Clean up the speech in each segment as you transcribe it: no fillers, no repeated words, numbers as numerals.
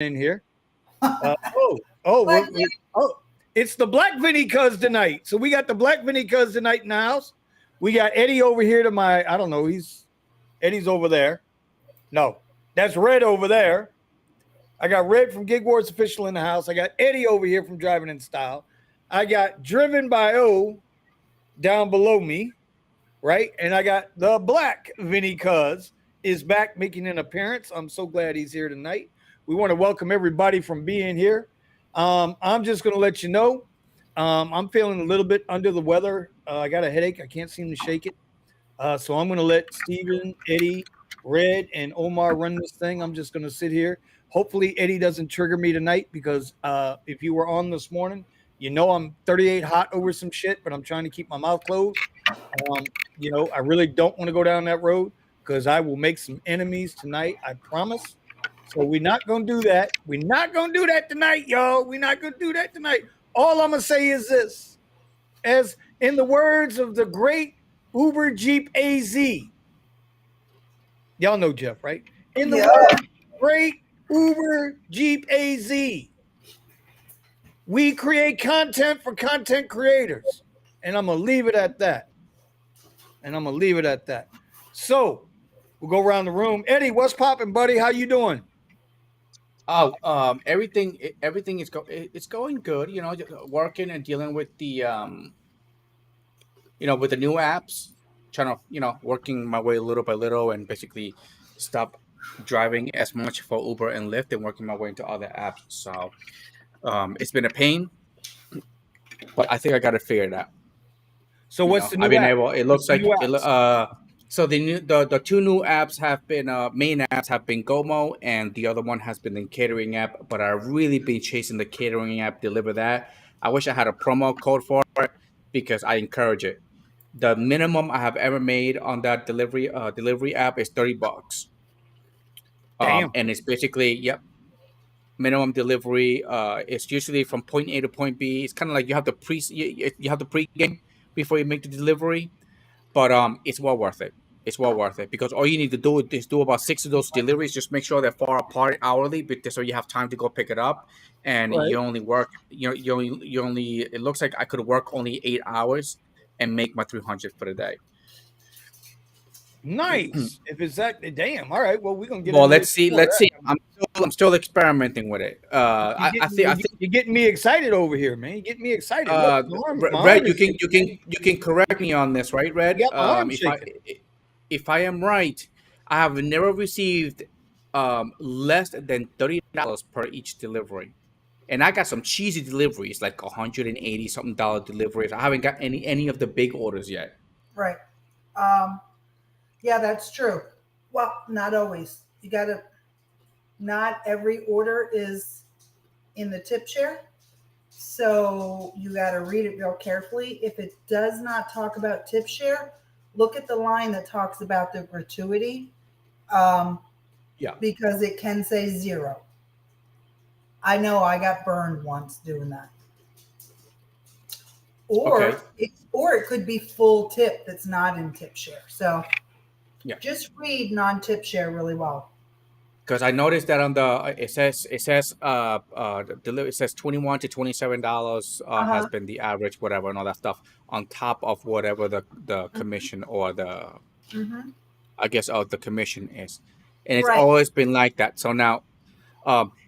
in here. Uh, oh, it's the Black Vinny Cuz tonight. So we got the Black Vinny Cuz tonight in the house. We got Eddie over here to my, I don't know, Eddie's over there. No, that's Red over there. I got Red from Gig Wars Official in the house. I got Eddie over here from Driving in Style. I got Driven by O down below me, right? And I got the Black Vinny Cuz is back making an appearance. I'm so glad he's here tonight. We want to welcome everybody from being here. I'm just going to let you know, I'm feeling a little bit under the weather. I got a headache. I can't seem to shake it. So I'm going to let Steven, Eddie, Red, and Omar run this thing. I'm just going to sit here. Hopefully, Eddie doesn't trigger me tonight because if you were on this morning, you know I'm 38 hot over some shit, but I'm trying to keep my mouth closed. I really don't want to go down that road because I will make some enemies tonight. I promise. So we're not going to do that. We're not going to do that tonight, y'all. We're not going to do that tonight. All I'm going to say is this. As in the words of the great Uber Jeep AZ. Y'all know Jeff, right? In the words of the great Uber Jeep AZ. We create content for content creators. And I'm going to leave it at that. So we'll go around the room. Eddie, what's popping, buddy? How you doing? Everything it's going good. Working and dealing with the with the new apps, trying to working my way little by little, and basically stop driving as much for Uber and Lyft and working my way into other apps. So it's been a pain, but I think I got it figured out. So what's the new I've been app? able. It looks like so the two new apps have been main apps have been Gomo, and the other one has been the catering app. But I've really been chasing the catering app. Deliver that. I wish I had a promo code for it because I encourage it. The minimum I have ever made on that delivery app is $30. Damn. And it's basically minimum delivery. It's usually from point A to point B. It's kind of like you have the pre game before you make the delivery, but it's well worth it. It's well worth it because all you need to do is do about 6 of those deliveries. Just make sure they're far apart hourly, but so you have time to go pick it up, and Right. you only work. You only. It looks like I could work only 8 hours and make my 300 for the day. Nice. If it's that, damn. All right. Well, we're gonna get Well, into let's this see. more of Let's see. that. I'm still experimenting with it. You're getting me excited over here, man. You get me excited. Look, my arm Red, you is can shaking. correct me on this, right, Red? Yeah, my arm's shaking. If I am right, I have never received less than $30 per each delivery, and I got some cheesy deliveries like $180 something deliveries. I haven't got any of the big orders yet. Right. Yeah, that's true. Well, not always. You gotta. Not every order is in the tip share. So you got to read it real carefully. If it does not talk about tip share, look at the line that talks about the gratuity because it can say 0. I know I got burned once doing that. Or it could be full tip that's not in tip share. So just read non-tip share really well. Because I noticed that on the it says it says $21 to $27 has been the average, whatever, and all that stuff on top of whatever the commission or the I guess the commission is, and it's always been like that. So now,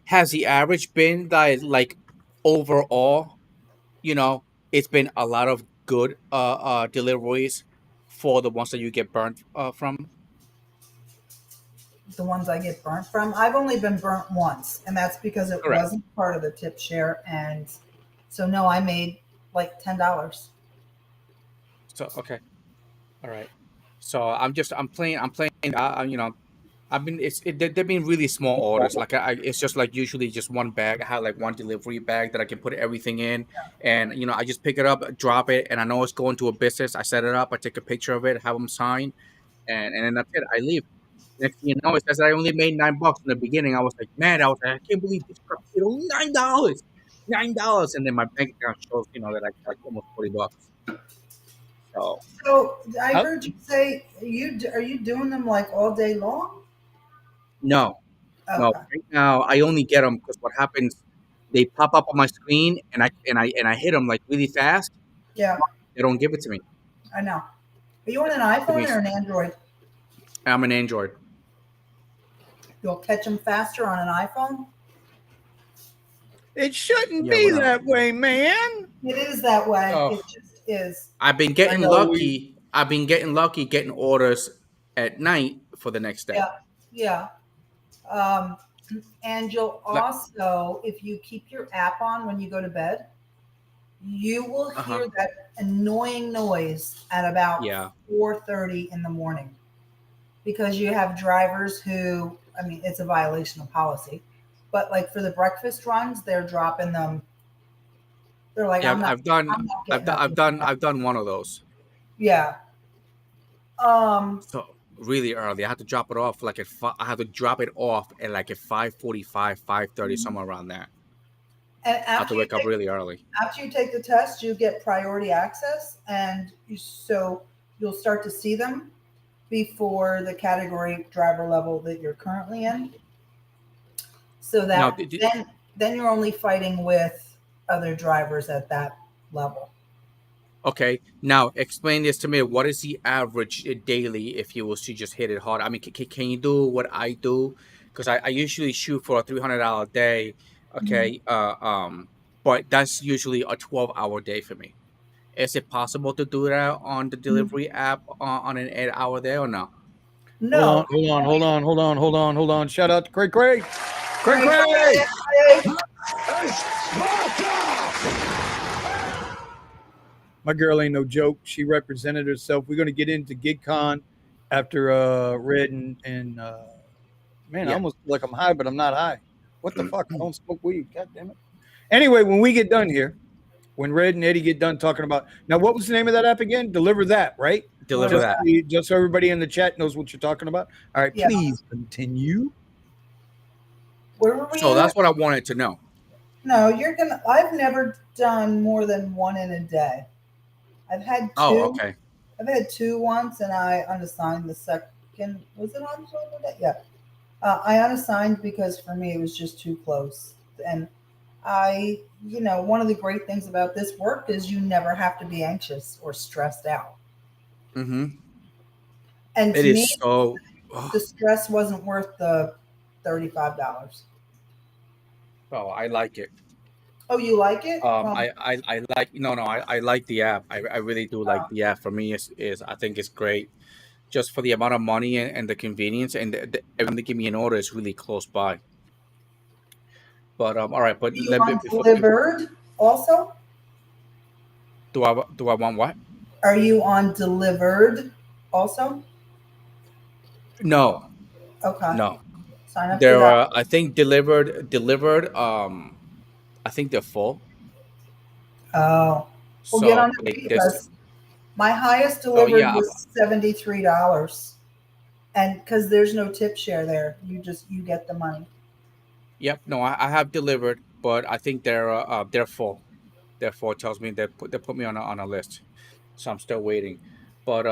has the average been that like overall, it's been a lot of good deliveries for the ones that you get burnt from? The ones I get burnt from. I've only been burnt once, and that's because it wasn't part of the tip share. And so, no, I made like $10. So all right. So I'm playing. They've been really small orders. Like it's just like usually just one bag. I have like one delivery bag that I can put everything in, and I just pick it up, drop it, and I know it's going to a business. I set it up. I take a picture of it, have them sign, and then that's it. I leave. Next thing you know, it says I only made $9 in the beginning. I was like, man, I can't believe this crap. $9, $9, and then my bank account shows, that I got like almost $40. So I heard you say are you doing them like all day long? No. No, Okay. right now I only get them because what happens, they pop up on my screen and I hit them like really fast. Yeah, They don't give it to me. I know. Are you on an Give me. iPhone or an Android? I'm an Android. You'll catch them faster on an iPhone? It shouldn't Yeah, be whatever. that way, man. It is that way. Oh, It just is. I've been I getting know lucky. I've been getting lucky getting orders at night for the next day. Yeah, yeah. Um, and you'll Like, also, if you keep your app on when you go to bed, you will uh-huh. hear that annoying noise at about Yeah. 4:30 in the morning because you have drivers who, I mean, it's a violation of policy, but like for the breakfast runs, they're dropping them. They're like, Yeah, I'm not getting up. I've done one of those. Yeah. Um, So really early. I had to drop it off like I had to drop it off at like at 5:45, 5:30, somewhere around there. and I had to wake up really early. after you take the test, you get priority access, and so you'll start to see them before the category driver level that you're currently in. So Now, that then you're only fighting with other drivers at that level. okay, now explain this to me. What is the average daily if you was to just hit it hard? I mean, can you do what I do? Because I usually shoot for a $300 day. Mhm. Okay, but that's usually a 12-hour day for me. Is it possible to do that on the delivery app on an 8-hour day or no? Hold on, No. hold on, hold on, hold on, hold on, hold on. Shout out to Cray Cray. Cray Great, Cray. great. My girl ain't no joke. She represented herself. We're gonna get into GigCon after Red and man, I Yeah. almost feel like I'm high, but I'm not high. What the fuck? I don't smoke weed. God damn it. Anyway, when we get done here, when Red and Eddie get done talking about now, what was the name of that app again? Deliver that, right? Deliver Just, that. just so everybody in the chat knows what you're talking about. All right, Yeah. please continue. Where were we So at? that's what I wanted to know. No, you're gonna. I've never done more than one in a day. I've had two. Oh, okay. I've had two once, and I unassigned the second. Was it on Sunday? Yeah. I unassigned because for me it was just too close. And one of the great things about this work is you never have to be anxious or stressed out. Mm-hmm. And It to me, is so. the stress wasn't worth the $35. Oh, I like it. Oh, you like it? Well, I like I like the app. I really do like the app. For me, is I think it's great, just for the amount of money and the convenience, and everyone to give me an order is really close by. But all right. But are you let me on Delivered also? do I want what? Are you on Delivered also? No, Okay. no. Sign up for There that. are, I think, delivered. I think they're full. Oh. Well, get So on the like wait this. list. My highest So delivered yeah. was $73. And because there's no tip share there, you get the money. Yep. No, I have delivered, but I think they're full. Therefore, it tells me they put me on a list, so I'm still waiting. But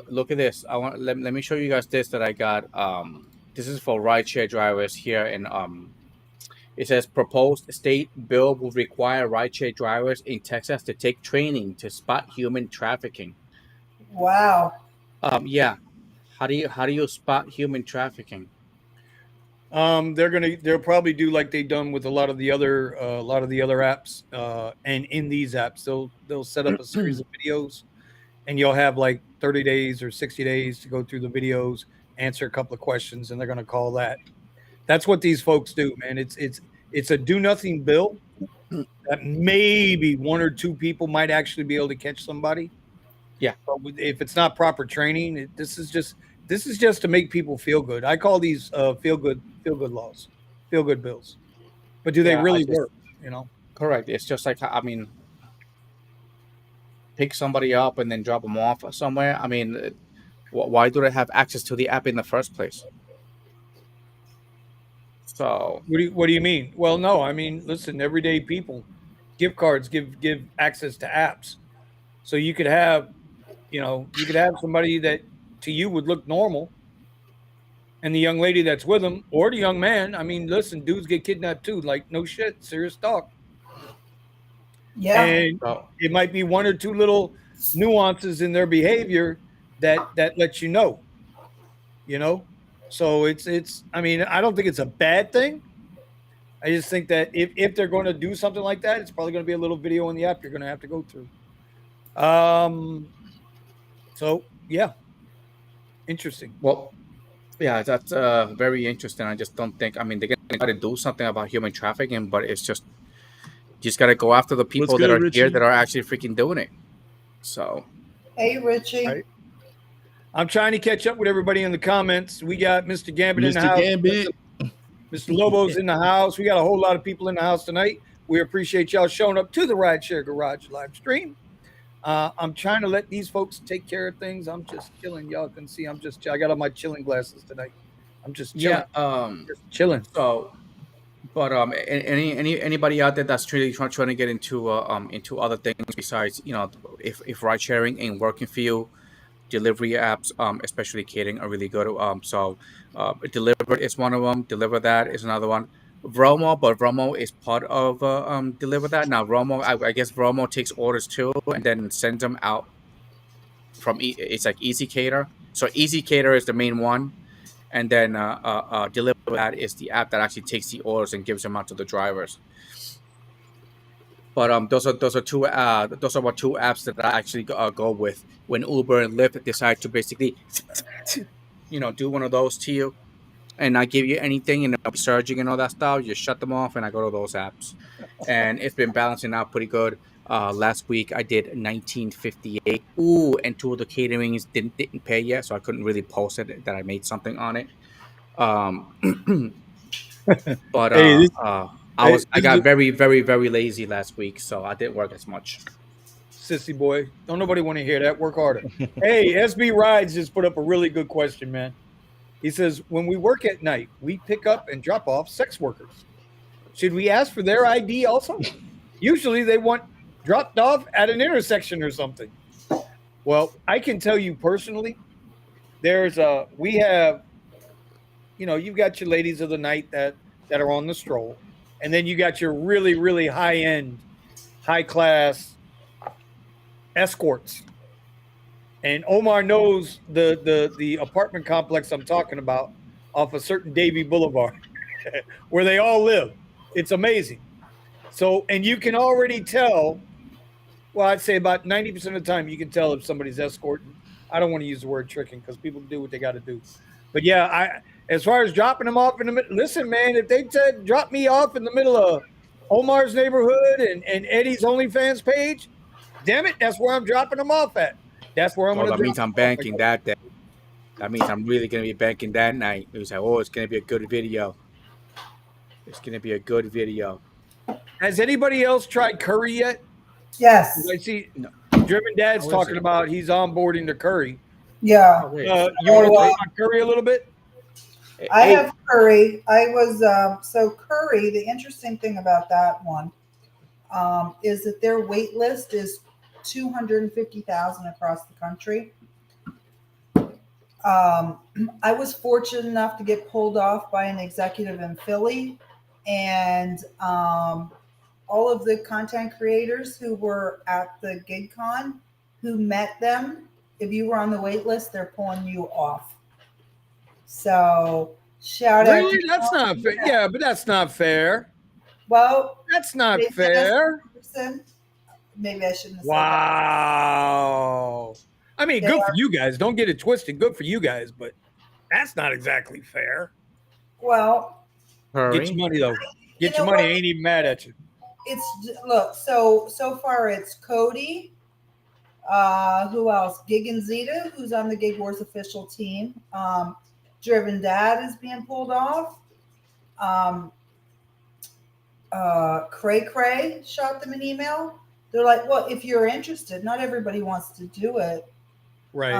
look at this. Let me show you guys this that I got. This is for rideshare drivers here, and it says proposed state bill will require rideshare drivers in Texas to take training to spot human trafficking. Wow. Yeah. How do you spot human trafficking? They'll probably do like they've done with a lot of the other apps, and in these apps they'll set up a series of videos, and you'll have like 30 days or 60 days to go through the videos, answer a couple of questions, and they're going to call that. That's what these folks do, man. It's a do nothing bill that maybe one or two people might actually be able to catch somebody. Yeah. But if it's not proper training, this is just to make people feel good. I call these feel good laws, feel good bills. But do they Yeah. really work? You know, Correct. It's just like, I mean, pick somebody up and then drop them off somewhere. I mean, why do they have access to the app in the first place? So what do you mean? Well, no, I mean, listen, everyday people, gift cards give access to apps, so you could have somebody that to you would look normal, and the young lady that's with him, or the young man. I mean, listen, dudes get kidnapped too. Like, no shit, serious talk. Yeah. And Oh, it might be one or two little nuances in their behavior that lets you know. You know, so it's. I mean, I don't think it's a bad thing. I just think that if they're going to do something like that, it's probably going to be a little video in the app you're going to have to go through. So yeah, interesting. well, yeah, that's very interesting. I just don't think. I mean, they're gonna try to do something about human trafficking, but it's just you just gotta go after the people that good, are here Richie? that are actually freaking doing it. So Hey, Richie. Right. I'm trying to catch up with everybody in the comments. We got Mr. Gambit in the Mr. house. Gambit. Mr. Lobo's in the house. We got a whole lot of people in the house tonight. We appreciate y'all showing up to the Rideshare Garage live stream. I'm trying to let these folks take care of things. I'm just chilling. Y'all can see I got on my chilling glasses tonight. I'm just chilling. yeah, Just chilling. so but anybody out there that's really trying to get into other things besides if ride sharing ain't working for you, delivery apps, especially catering, are really good. Deliver is one of them. Deliver That is another one. Vromo, but Vromo is part of Deliver That. Now Vromo, I guess Vromo takes orders too, and then sends them out from. It's like Easy Cater. So Easy Cater is the main one, and then Deliver That is the app that actually takes the orders and gives them out to the drivers. But those are two what two apps that I actually go with when Uber and Lyft decide to basically, do one of those to you, and not give you anything, and be surging and all that stuff. You shut them off, and I go to those apps, and it's been balancing out pretty good. Last week I did 1958. Ooh, and two of the caterings didn't pay yet, so I couldn't really post it that I made something on it. Um, but Hey, I got very, very, very lazy last week, so I didn't work as much. sissy boy. Don't nobody want to hear that. Work harder. Hey, SB Rides just put up a really good question, man. He says, when we work at night, we pick up and drop off sex workers. Should we ask for their ID also? Usually they want dropped off at an intersection or something. Well, I can tell you personally, we have, you've got your ladies of the night that are on the stroll, and then you got your really, really high end, high class escorts. And Omar knows the apartment complex I'm talking about off a certain Davie Boulevard where they all live. It's amazing. So, and you can already tell, well, I'd say about 90% of the time, you can tell if somebody's escorting. I don't want to use the word tricking because people do what they got to do. But yeah, as far as dropping them off in the middle, listen, man, if they said drop me off in the middle of Omar's neighborhood and Eddie's OnlyFans page, damn it, that's where I'm dropping them off at. That's where I'm Well, going to that means I'm banking that day. That means I'm really going to be banking that night. It was like, oh, it's going to be a good video. It's going to be a good video. Has anybody else tried Curry yet? Yes. I see No. Driven Dad's How is talking it? about he's onboarding the Curry. Yeah. Oh, wait. You want to talk about Curry a little bit? I have Curry. I was so Curry. The interesting thing about that one is that their wait list is 250,000 across the country. I was fortunate enough to get pulled off by an executive in Philly, and all of the content creators who were at the GigCon who met them. If you were on the wait list, they're pulling you off. So shout out. Really? That's not fair. Yeah, but that's not fair. Well, That's not maybe fair. Maybe I shouldn't have said Wow. I mean, good for you guys. Don't get it twisted. Good for you guys, but that's not exactly fair. that. Well, Hurry. Get your money though. Get You your know money. what? I ain't even mad at you. it's look, so far it's Cody. Who else? Gig and Zeta, who's on the Gig Wars official team. Driven Dad is being pulled off. Cray Cray shot them an email. They're like, well, if you're interested, not everybody wants to do it. Right.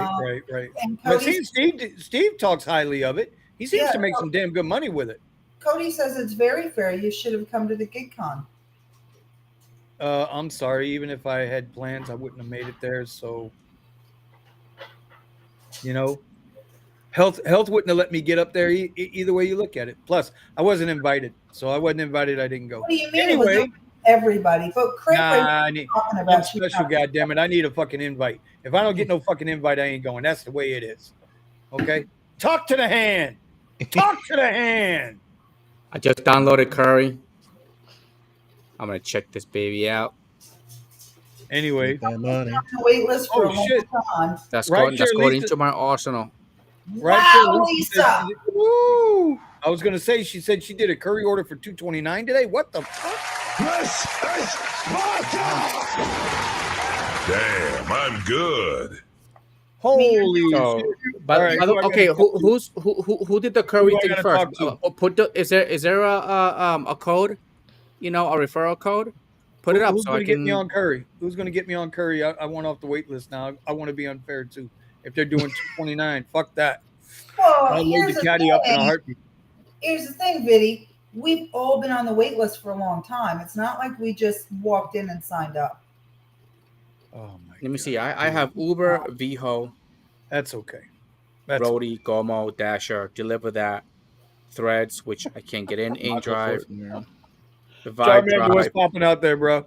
And But Cody, see, Steve talks highly of it. He seems Yeah, to make some damn good money with it. Cody says it's very fair. You should have come to the GigCon. I'm sorry. Even if I had plans, I wouldn't have made it there. So, Health wouldn't have let me get up there either way you look at it. Plus, I wasn't invited, so I wasn't invited. I didn't go. What do you mean? Anyway, it was everybody, but Cray Cray nah, talking about I'm special. Goddamn it! I need a fucking invite. If I don't get no fucking invite, I ain't going. That's the way it is. Okay, talk to the hand. Talk to the hand. I just downloaded Curry. I'm gonna check this baby out. Anyway, That money. Wait list for Oh, a long shit. time. That's Right, going Lisa. into my arsenal. Right, Wow, Lisa. Woo! I was gonna say she said she did a curry order for $2.29 today. What the fuck? This is Sparta! Damn, I'm good. Holy So, shit. but All right, okay, who did the curry Who I thing gotta first? talk to? Put the is there a code? You know, a referral code? Put it up Who's so gonna I get can. me on curry? Who's gonna get me on curry? I want off the wait list now. I want to be unfair too. If they're doing $2.29, fuck that. Well, I'll load here's the the caddy up in a thing. heartbeat. Here's the thing, Viddy. We've all been on the wait list for a long time. It's not like we just walked in and signed up. Oh my! Let me see. I have Uber, Viho, That's okay. That's Brody, Gomo, Dasher. Deliver that. Threads, which I can't get in Drive. The Vibe Charmander, what's Drive. popping out there, bro?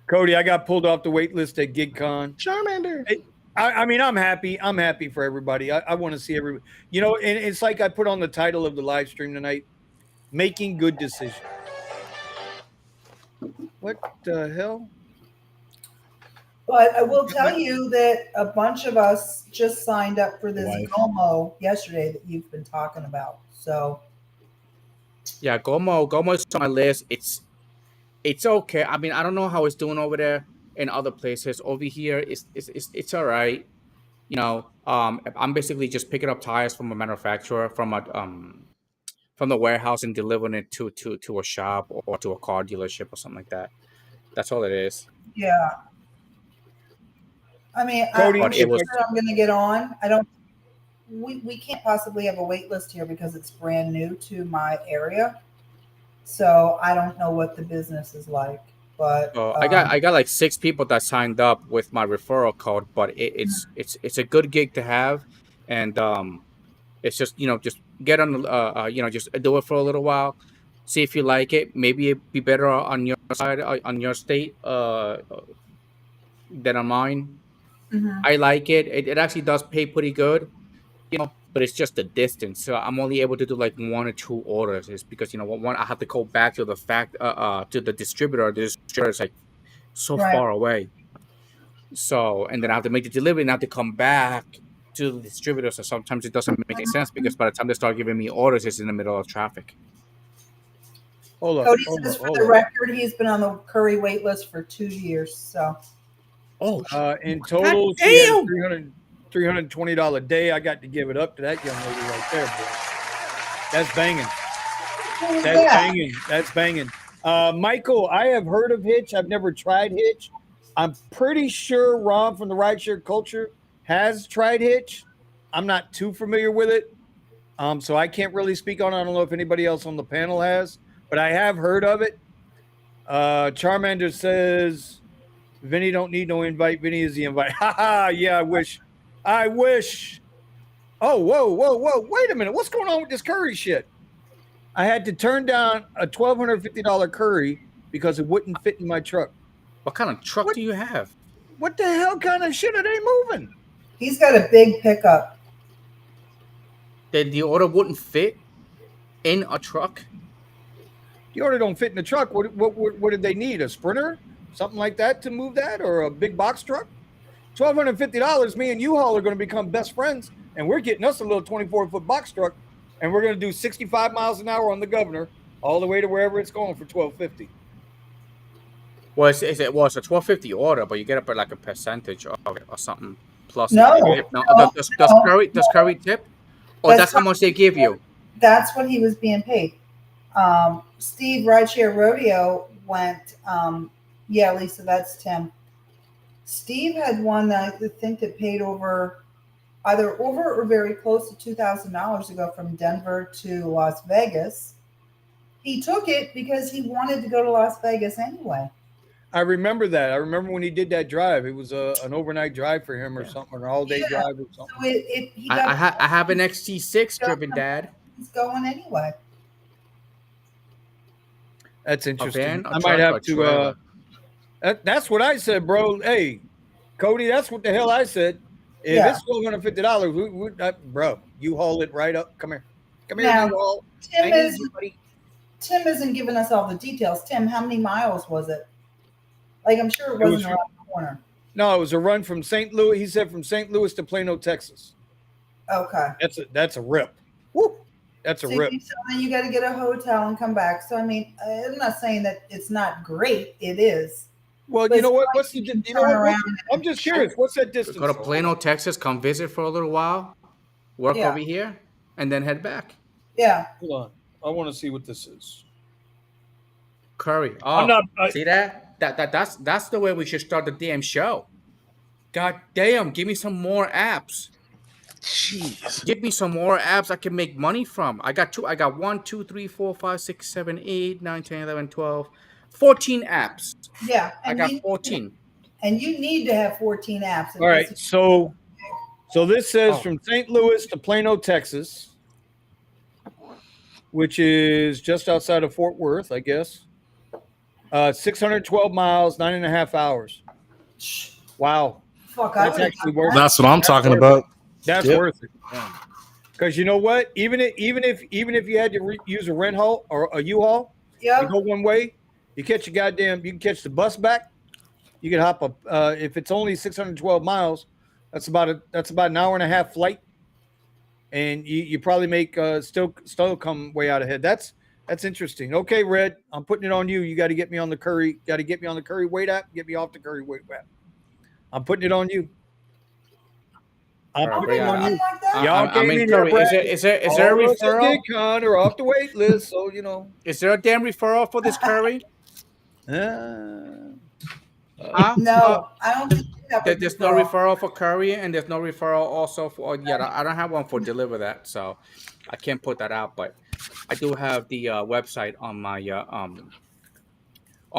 Cody, I got pulled off the wait list at GigCon. Charmander. I mean, I'm happy. I'm happy for everybody. I want to see everybody. You know, and it's like I put on the title of the live stream tonight, making good decisions. What the hell? But I will tell you that a bunch of us just signed up for this Wife. Gomo yesterday that you've been talking about. So Yeah, Gomo is on my list. It's okay. I mean, I don't know how it's doing over there in other places. Over here, it's all right. You know, I'm basically just picking up tires from a manufacturer from the warehouse and delivering it to a shop or to a car dealership or something like that. That's all it is. yeah. I mean, Cody, I'm But it sure was- I'm going to get on. I don't. We can't possibly have a wait list here because it's brand new to my area. So I don't know what the business is like. But I got like 6 people that signed up with my referral code, but it's a good gig to have, and it's just just get on just do it for a little while, see if you like it. Maybe it'd be better on your side, on your state, than on mine. Mhm. I like it. It actually does pay pretty good, but it's just the distance. So I'm only able to do like 1 or 2 orders. It's because one I have to go back to the to the distributor. The distributor is like so Right. far away. So and then I have to make the delivery and I have to come back to the distributor. So sometimes it doesn't make any sense because by the time they start giving me orders, it's in the middle of traffic. Hold on. Cody Hold says on, for hold the on. record, he's been on the curry wait list for 2 years. So Oh, In total, God she had damn! $320 a day. I got to give it up to that young lady right there, boy. That's banging. That's yeah. banging. That's banging. Michael, I have heard of Hitch. I've never tried Hitch. I'm pretty sure Ron from the Rideshare Culture has tried Hitch. I'm not too familiar with it. So I can't really speak on it. I don't know if anybody else on the panel has, but I have heard of it. Charmander says, Vinny don't need no invite. Vinny is the invite. Ha ha. Yeah, I wish. I wish. Oh, whoa. Wait a minute. What's going on with this curry shit? I had to turn down a $1,250 curry because it wouldn't fit in my truck. What kind of truck What? do you have? What the hell kind of shit are they moving? He's got a big pickup. That the order wouldn't fit in a truck? The order don't fit in the truck. What did they need? A Sprinter? Something like that to move that, or a big box truck? $1,250. Me and U-Haul are going to become best friends, and we're getting us a little 24-foot box truck, and we're going to do 65 miles an hour on the Governor all the way to wherever it's going for $1,250. Well, it's a $1,250 order, but you get up at like a percentage of it or something. Plus, No, tip. No, no, does no. Curry tip? Or That's that's how much they give you? That's what he was being paid. Steve Rideshare Rodeo went. Yeah, Lisa, that's Tim. Steve had one that I think that paid either over or very close to $2,000 to go from Denver to Las Vegas. He took it because he wanted to go to Las Vegas anyway. I remember that. I remember when he did that drive. It was an overnight drive for him or something, or an all day Yeah. drive or something. So he got I have an XT6 driven, Dad. He's going anyway. That's A interesting. van, I a might truck, have a to. trailer. That's what I said, bro. Hey, Cody, that's what the hell I said. If Yeah. it's $150, bro, you haul it right up. Come here, Now, U-Haul. Tim I need is you, buddy. Tim isn't giving us all the details. Tim, how many miles was it? Like, I'm sure it It was wasn't around the corner. No, it was a run from St. Louis. He said from St. Louis to Plano, Texas. Okay. That's a rip. Woo, that's a So rip. you got to get a hotel and come back. So I mean, I'm not saying that it's not great. It is. Well, But you know what? it's What's like the? you can You know what? turn around I'm just curious. What's that distance? Go to Plano, Texas, come visit for a little while, work Yeah. over here, and then head back. Yeah. Hold on. I want to see what this is. Curry. Oh, I'm not. see that? That's the way we should start the damn show. God damn, give me some more apps. Jeez. Give me some more apps I can make money from. I got 1, 2, 3, 4, 5, 6, 7, 8, 9, 10, 11, 12, 14 apps. Yeah. I got 14. And you need to have 14 apps. All right. So this says Oh. from St. Louis to Plano, Texas, which is just outside of Fort Worth, I guess. 612 miles, 9.5 hours. Wow. Fuck, I That's would actually worth it. That's what I'm talking worth about. That's Yep. worth it. Because you know what? Even if you had to use a rent haul or a U-Haul, you Yep. go one way, you catch you can catch the bus back. You can hop up. If it's only 612 miles, that's about an hour and a half flight, and you probably make still come way out ahead. That's interesting. Okay, Red, I'm putting it on you. You got to get me on the Curry. Got to get me on the Curry weight app. Get me off the Curry weight app. I'm putting it on you. I'm All right, putting it on you. Like that? Y'all I came mean, in here, Curry, Brad. is there a All of us that referral? did con are off the wait list, so you know. Is there a damn referral for this Curry? Huh? No, I don't think you have a There's no referral. referral for Curry, and there's no referral also for I don't have one for Deliver That, so I can't put that out. But I do have the website on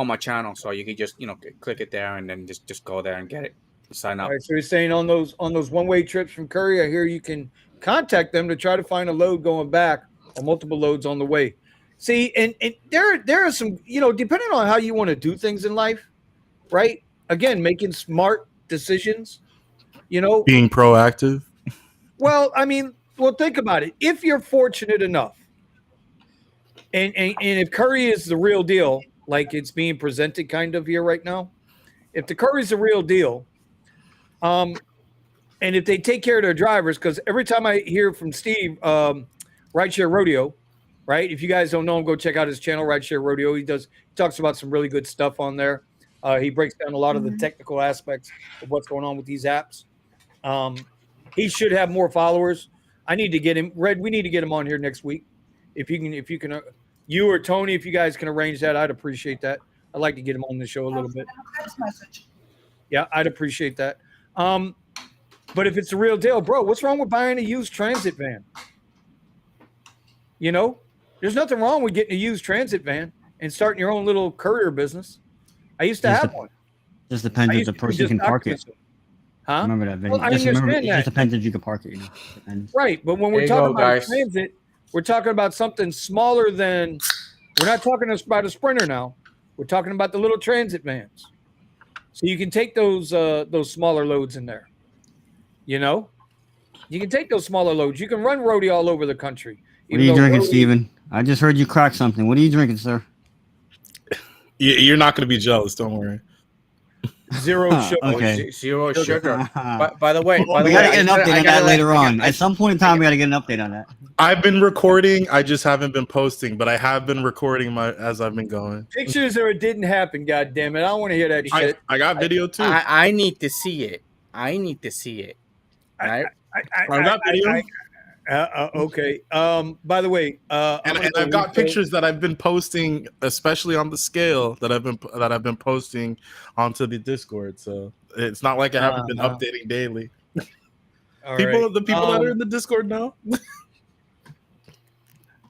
my channel, so you can just click it there and then just go there and get it, sign up. All right, so you're saying on those one-way trips from Curry, I hear you can contact them to try to find a load going back or multiple loads on the way. See, and there are some, depending on how you want to do things in life, right? Again, making smart decisions, Being proactive. Well, I mean, think about it. If you're fortunate enough, and if Curry is the real deal, like it's being presented kind of here right now, if the Curry's the real deal, and if they take care of their drivers, because every time I hear from Steve, Rideshare Rodeo, right? If you guys don't know him, go check out his channel, Rideshare Rodeo. He talks about some really good stuff on there. He breaks down a lot of the technical aspects of what's going on with these apps. He should have more followers. I need to get him. Red, we need to get him on here next week. If you can, you or Tony, if you guys can arrange that, I'd appreciate that. I'd like to get him on the show a little bit. Text message. Yeah, I'd appreciate that. But if it's the real deal, bro, what's wrong with buying a used transit van? There's nothing wrong with getting a used transit van and starting your own little courier business. I used to have one. Just depends if the person can park it. Huh? Remember that video. Well, I understand It that. just depends if you can park it. Depends. Right, but when There we're you talking go, about guys. transit, we're talking about something smaller than. We're not talking about a Sprinter now. We're talking about the little transit vans. So you can take those smaller loads in there. You can take those smaller loads. You can run roadie all over the country. What are you drinking, Steven? I just heard you crack something. What are you drinking, sir? You're not going to be jealous. Don't worry. Zero sugar. Okay. Zero sugar. By the way, we gotta get an update on that later on. At some point in time, we gotta get an update on that. I've been recording. I just haven't been posting, but I have been recording as I've been going. Pictures or it didn't happen. God damn it! I don't want to hear that shit. I got video too. I need to see it. Right? I got video. Okay. By the way, And I've got pictures that I've been posting, especially on the scale that I've been posting onto the Discord. So it's not like I haven't been updating daily. all The people right. that are in the Discord now.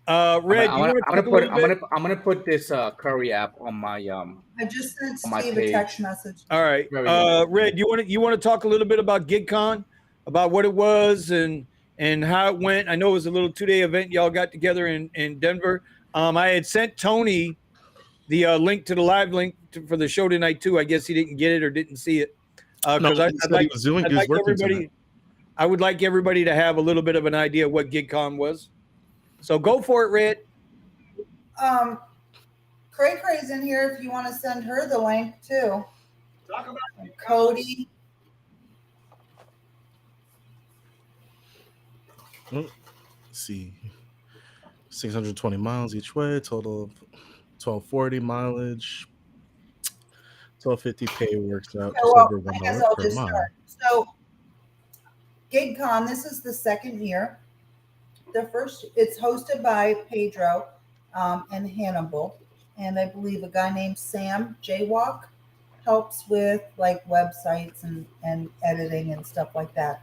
Red, you want to talk a little bit? I'm gonna put this Curry app on my I just sent on my Steve a text page. message. All right. Very good. Red, you want to talk a little bit about GigCon, about what it was and how it went? I know it was a little 2-day event y'all got together in Denver. I had sent Tony the link to the live link for the show tonight too. I guess he didn't get it or didn't see it. No, Because he said he was doing. He was working tonight. I would like everybody to have a little bit of an idea of what GigCon was. So go for it, Red. Cray Cray's in here if you want to send her the link too. Talk about Cody. Let's see, 620 miles each way, total of 1240 mileage. 1250 pay works out just over $1 per mile. So, GigCon, this is the second year. The first, it's hosted by Pedro and Hannibal, and I believe a guy named Sam Jaywalk helps with like websites and editing and stuff like that.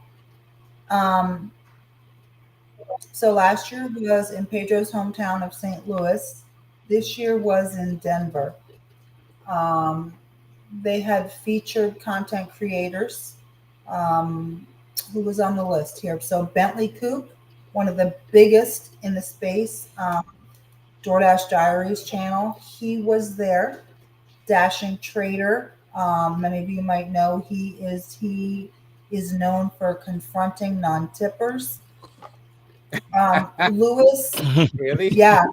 So last year was in Pedro's hometown of St. Louis. This year was in Denver. They had featured content creators. Who was on the list here? So Bentley Coop, one of the biggest in the space, DoorDash Diaries channel. He was there. Dashing Trader. Many of you might know he is known for confronting non-tippers. Lewis, Really? yeah,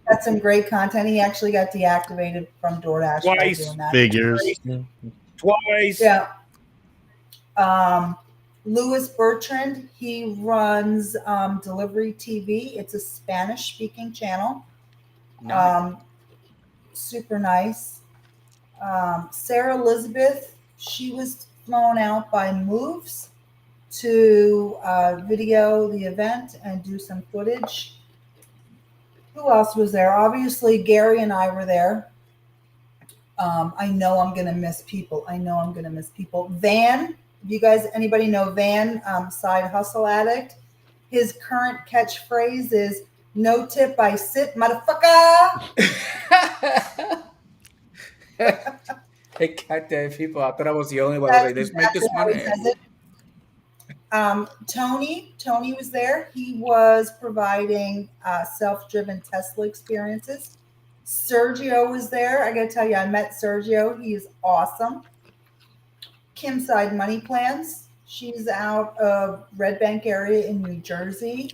got some great content. He actually got deactivated from DoorDash by doing that. Figures. Twice. Yeah. Louis Bertrand, he runs Delivery TV. It's a Spanish-speaking channel. Nice. Super nice. Sarah Elizabeth, she was flown out by Moves to video the event and do some footage. Who else was there? Obviously, Gary and I were there. I know I'm going to miss people. Van, you guys, anybody know Van, side hustle addict? His current catchphrase is, "No tip, I sit, motherfucker." Hey, goddamn people! I thought I was the only one. Like, let's make this money. Tony was there. He was providing self-driven Tesla experiences. Sergio was there. I gotta tell you, I met Sergio. He is awesome. Kim Side Money Plans. She's out of Red Bank area in New Jersey.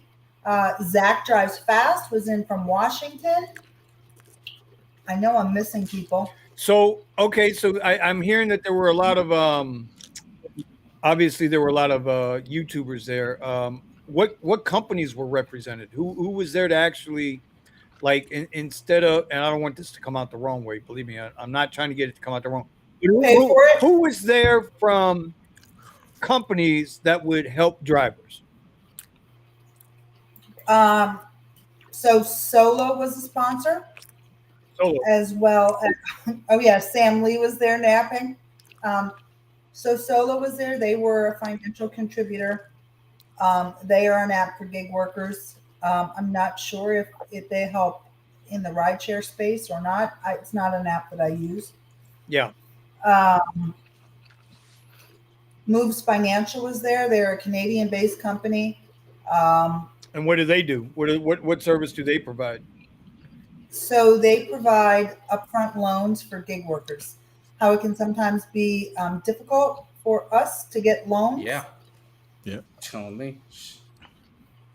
Zach Drives Fast was in from Washington. I know I'm missing people. So, okay, so I'm hearing that there were a lot of obviously there were a lot of YouTubers there. What companies were represented? Who was there to actually, like, instead of, and I don't want this to come out the wrong way, believe me, I'm not trying to get it to come out the wrong. Who was there from companies that would help drivers? So Solo was a sponsor. Solo. As well as, oh yeah, Sam Lee was there napping. So Solo was there. They were a financial contributor. They are an app for gig workers. I'm not sure if they help in the rideshare space or not. It's not an app that I use. Yeah. Moves Financial was there. They're a Canadian-based company. And what do they do? What service do they provide? So they provide upfront loans for gig workers. How it can sometimes be difficult for us to get loans. Yeah. Yeah. Tell me.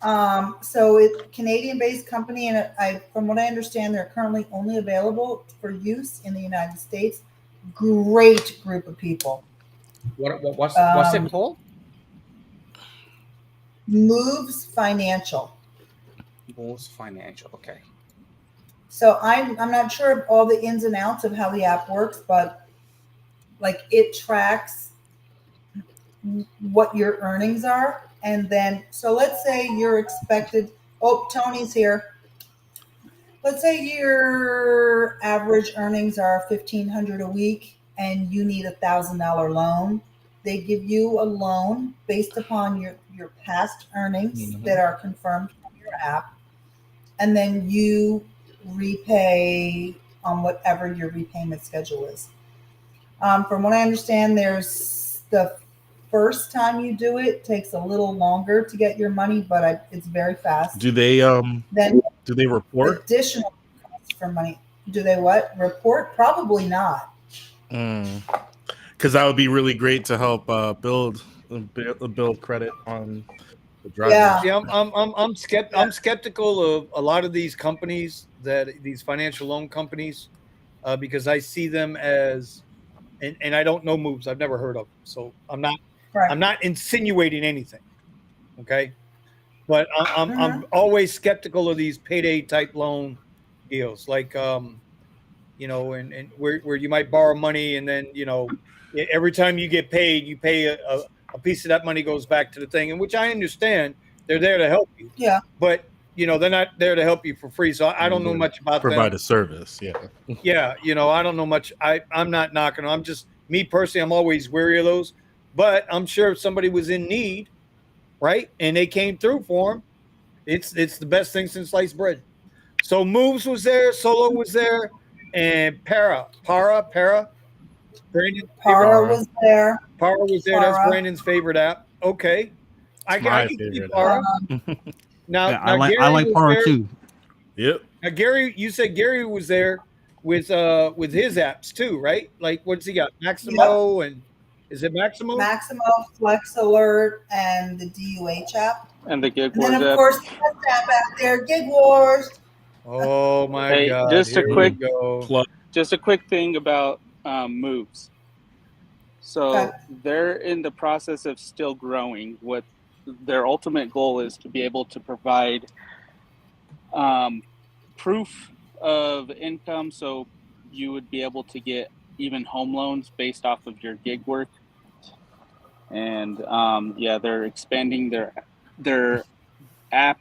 So it's a Canadian-based company, and from what I understand, they're currently only available for use in the United States. Great group of people. What's it called? Moves Financial. Moves Financial. Okay. So I'm not sure of all the ins and outs of how the app works, but like it tracks what your earnings are. And then, so let's say you're expected, oh, Tony's here. Let's say your average earnings are $1,500 a week and you need $1,000 loan. They give you a loan based upon your past earnings that are confirmed from your app. and then you repay on whatever your repayment schedule is. From what I understand, there's the first time you do it takes a little longer to get your money, but it's very fast. Do they Then report? additional costs for money. Do they what? Report? Probably not. Because that would be really great to help build credit on the drivers. Yeah. See, I'm skeptical of a lot of these companies, these financial loan companies, because I see them as, and I don't know moves. I've never heard of them, so I'm not insinuating anything. Okay, but I'm always skeptical of these payday type loan deals, like and where you might borrow money and then every time you get paid, you pay a piece of that money goes back to the thing, and which I understand they're there to help you. Yeah. But they're not there to help you for free. So I don't know much about provide them. a service. Yeah. Yeah. I don't know much. I'm not knocking them. I'm just me personally. I'm always wary of those. But I'm sure if somebody was in need, right, and they came through for them, it's the best thing since sliced bread. So Moves was there, Solo was there, and Para. Brandon. Para was there. Para was there. That's Brandon's favorite app. Okay. I can see Para. Now, I like Para too. Yep. Now Gary, you said Gary was there with his apps too, right? Like what's he got? Maximo and is it Maximo? Maximo, Flex Alert, and the DUH app. And the Gig And Wars then of app. course the app out there, Gig Wars. Oh my God. Just a quick thing about Moves. So they're in the process of still growing. What their ultimate goal is to be able to provide proof of income, so you would be able to get even home loans based off of your gig work. And they're expanding their app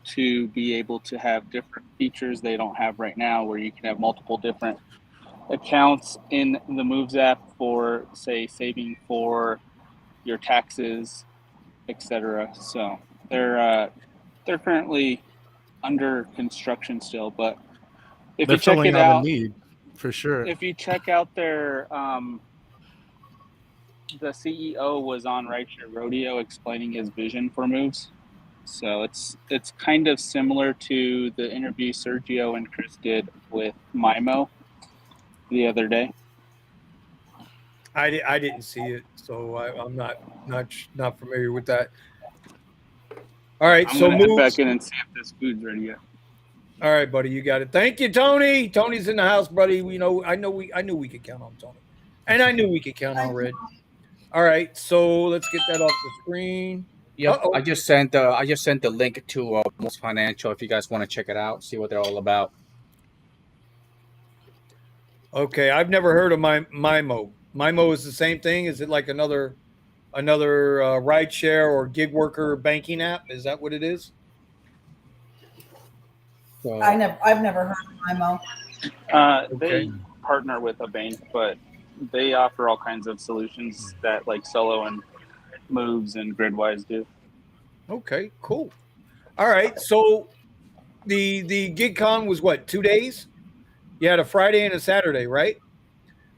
to be able to have different features they don't have right now, where you can have multiple different accounts in the Moves app for, say, saving for your taxes, etc. So they're currently under construction still, but if you check it out, need, for sure. If you check out their the CEO was on Rideshare Rodeo explaining his vision for Moves. So it's kind of similar to the interview Sergio and Chris did with Mimo the other day. I didn't see it, so I'm not familiar with that. All right, I'm so gonna head back in and see if this food's ready yet. All right, buddy, you got it. Thank you, Tony. Tony's in the house, buddy. I knew we could count on Tony, and I knew we could count on Red. All right, so let's get that off the screen. Yep, I just sent the link to Most Financial if you guys want to check it out, see what they're all about. Okay, I've never heard of Mimo. Mimo is the same thing. Is it like another rideshare or gig worker banking app? Is that what it is? So, I've never heard of Mimo. They partner with a bank, but they offer all kinds of solutions that like Solo and Moves and Gridwise do. Okay, cool. All right, so the GigCon was what, 2 days? You had a Friday and a Saturday, right?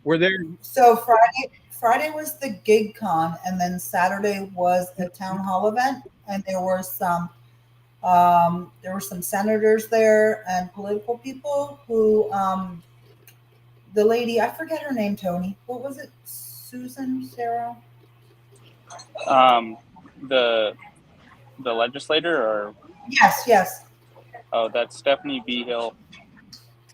Were there? So Friday was the GigCon, and then Saturday was a town hall event, and there were some senators there and political people who the lady, I forget her name, Tony. What was it? Susan? Sarah? The legislator, or yes. Oh, that's Stephanie B. Hill.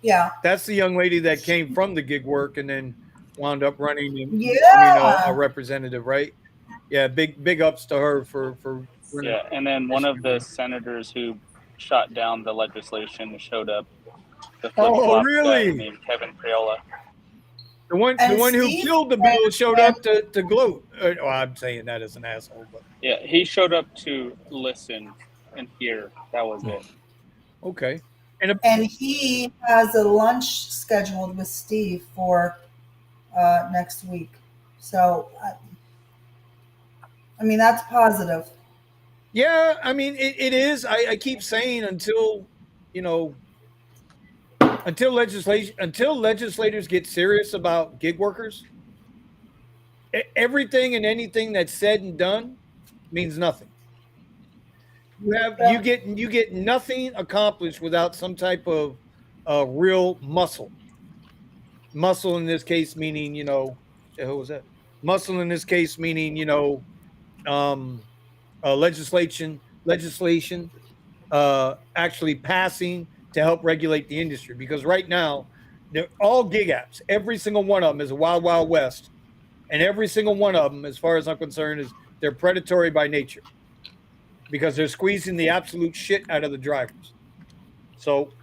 Yeah, that's the young lady that came from the gig work and then wound up running. A representative, right? Yeah, big ups to her for running. Yeah, and then one of the senators who shot down the legislation showed up. Oh, really? Named Kevin Priola. The one who killed the bill showed up to gloat. I'm saying that as an asshole, but yeah, he showed up to listen and hear. That was it. Okay. And he has a lunch scheduled with Steve for next week. So, I mean, that's positive. Yeah, I mean, it is. I keep saying until you know, until legislators get serious about gig workers, everything and anything that's said and done means nothing. You get nothing accomplished without some type of real muscle. Muscle in this case meaning, you know, who was that? Muscle in this case meaning, you know, legislation actually passing to help regulate the industry. Because right now, they're all gig apps. Every single one of them is a wild, wild west. And every single one of them, as far as I'm concerned, is they're predatory by nature because they're squeezing the absolute shit out of the drivers. So,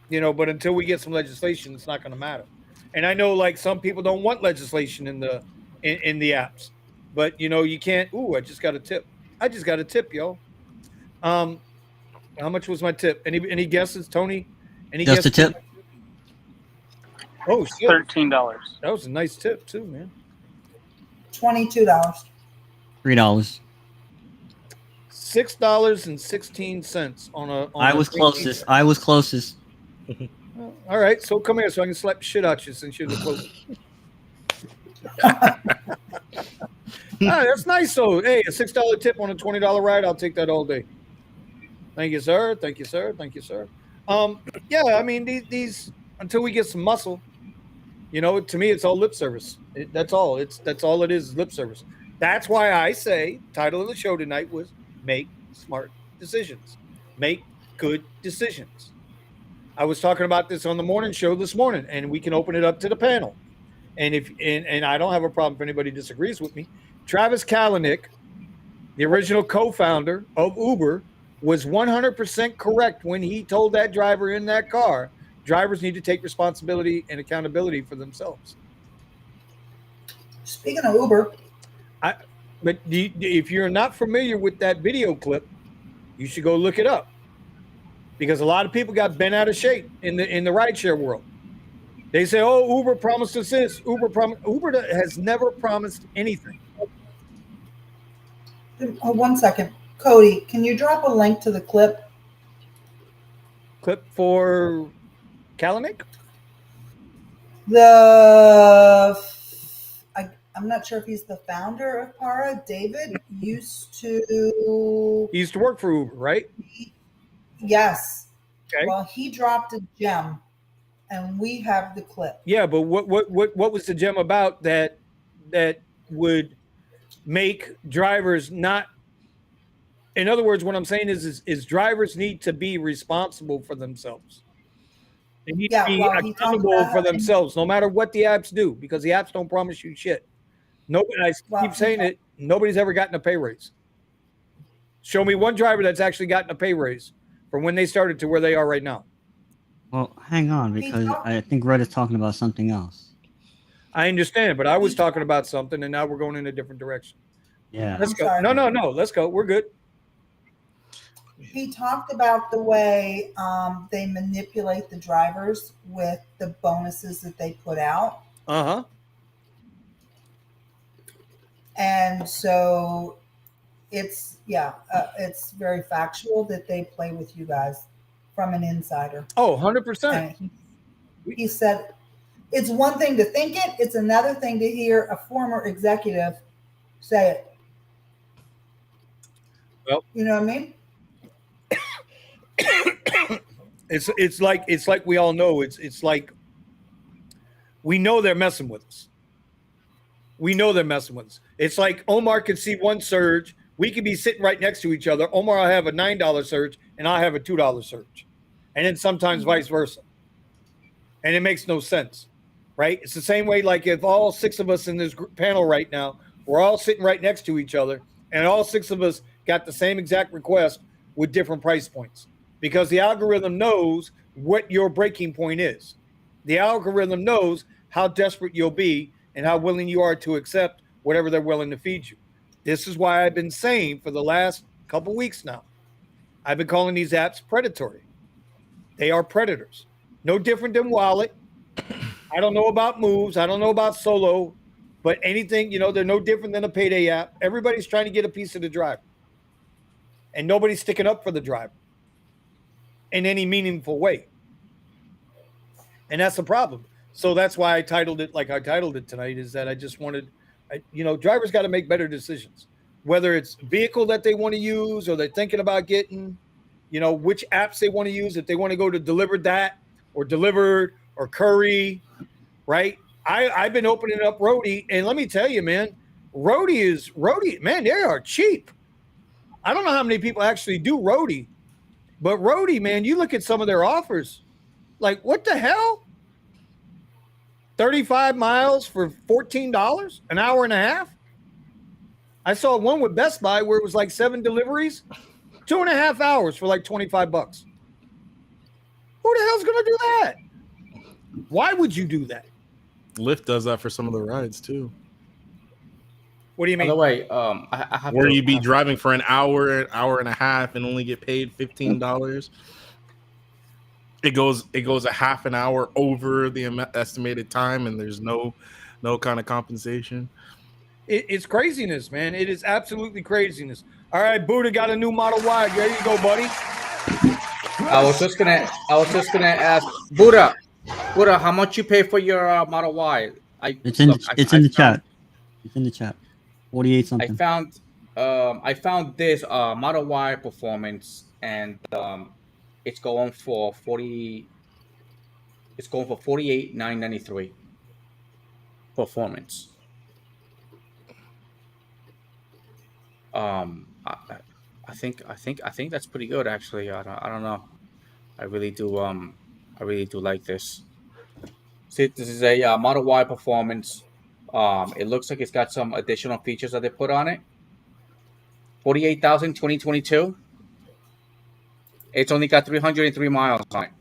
you know, but until we get some legislation, it's not going to matter. And I know, like, some people don't want legislation in the apps, but you know, you can't. Ooh, I just got a tip. I just got a tip, yo. How much was my tip? Any guesses, Tony? Any Just a guesses? tip. Oh shit! $13. That was a nice tip too, man. $22. $3. $6.16 on a. I was closest. I was closest. All right, so come here so I can slap the shit out you since you're the closest. That's nice. So, hey, a $6 tip on a $20 ride, I'll take that all day. Thank you, sir. Thank you, sir. Thank you, sir. Yeah, I mean, these until we get some muscle, you know, to me, it's all lip service. That's all. That's all it is, lip service. That's why I say title of the show tonight was "Make Smart Decisions." Make good decisions. I was talking about this on the morning show this morning, and we can open it up to the panel. And and I don't have a problem if anybody disagrees with me. Travis Kalanick, the original co-founder of Uber, was 100% correct when he told that driver in that car, drivers need to take responsibility and accountability for themselves. Speaking of Uber, but if you're not familiar with that video clip, you should go look it up, because a lot of people got bent out of shape in the rideshare world. They say, "Oh, Uber promised us this." Uber has never promised anything. 1 second. Cody, can you drop a link to the clip? Clip for Kalanick? I'm not sure if he's the founder of Para. David used to work for Uber, right? Yes. Okay. Well, he dropped a gem, and we have the clip. Yeah, but what was the gem about that would make drivers not? In other words, what I'm saying is drivers need to be responsible for themselves. They need to be accountable for themselves, no matter what the apps do, because the apps don't promise you shit. Nobody, I keep saying it, nobody's ever gotten a pay raise. Show me one driver that's actually gotten a pay raise from when they started to where they are right now. Well, hang on, because I think Red is talking about something else. I understand, but I was talking about something, and now we're going in a different direction. Yeah. Let's go. No. Let's go. We're good. He talked about the way they manipulate the drivers with the bonuses that they put out. Uh-huh. And so it's very factual that they play with you guys from an insider. Oh, 100%. He said it's one thing to think it, it's another thing to hear a former executive say it. Well, you know what I mean? It's like we all know it's like we know they're messing with us. We know they're messing with us. It's like Omar could see one surge. We could be sitting right next to each other. Omar will have a $9 surge and I have a $2 surge. And then sometimes vice versa. And it makes no sense, right? It's the same way, like if all six of us in this panel right now, we're all sitting right next to each other and all six of us got the same exact request with different price points, because the algorithm knows what your breaking point is. The algorithm knows how desperate you'll be and how willing you are to accept whatever they're willing to feed you. This is why I've been saying for the last couple weeks now, I've been calling these apps predatory. They are predators. No different than Wallet. I don't know about Moves. I don't know about Solo, but anything, they're no different than a payday app. Everybody's trying to get a piece of the driver, and nobody's sticking up for the driver. in any meaningful way. And that's the problem. So that's why I titled it like I titled it tonight, is that I just wanted, drivers got to make better decisions, whether it's vehicle that they want to use or they're thinking about getting, which apps they want to use, if they want to go to Delivered That or Delivered or Curry, right? I've been opening up Roadie, and let me tell you, man, Roadie, man, they are cheap. I don't know how many people actually do Roadie, but Roadie, man, you look at some of their offers, like what the hell? 35 miles for $14, an hour and a half. I saw one with Best Buy where it was like 7 deliveries, 2.5 hours for like $25. Who the hell's going to do that? Why would you do that? Lyft does that for some of the rides too. What do you mean? By the way, I have Where to, you be driving for an hour and a half and only get paid $15. It goes a half an hour over the estimated time, and there's no kind of compensation. It's craziness, man. It is absolutely craziness. All right, Buddha got a new Model Y. There you go, buddy. I was just gonna ask Buddha, how much you pay for your Model Y? It's in the chat. It's in the chat. 48 something. I found this Model Y Performance, and it's going for $48,993 Performance. I think that's pretty good, actually. I don't know. I really do like this. See, this is a Model Y Performance. It looks like it's got some additional features that they put on it. 48,000 2022. It's only got 303 miles on it,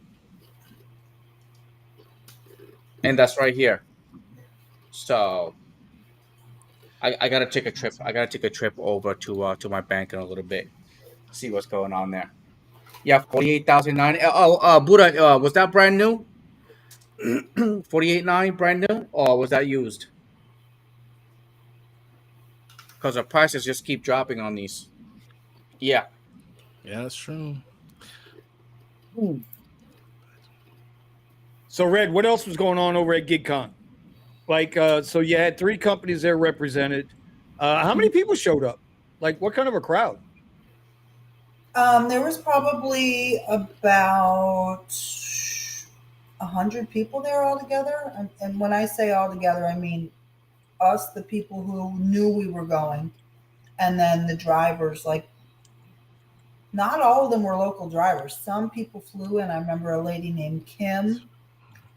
and that's right here. So I gotta take a trip. I gotta take a trip over to my bank in a little bit, see what's going on there. Yeah, 48,009. Buddha, was that brand new? 48.9 brand new, or was that used? Because the prices just keep dropping on these. Yeah, that's true. So, Red, what else was going on over at GigCon? Like, so you had 3 companies there represented. How many people showed up? Like, what kind of a crowd? There was probably about 100 people there altogether. And when I say altogether, I mean us, the people who knew we were going, and then the drivers. Like, not all of them were local drivers. Some people flew in. I remember a lady named Kim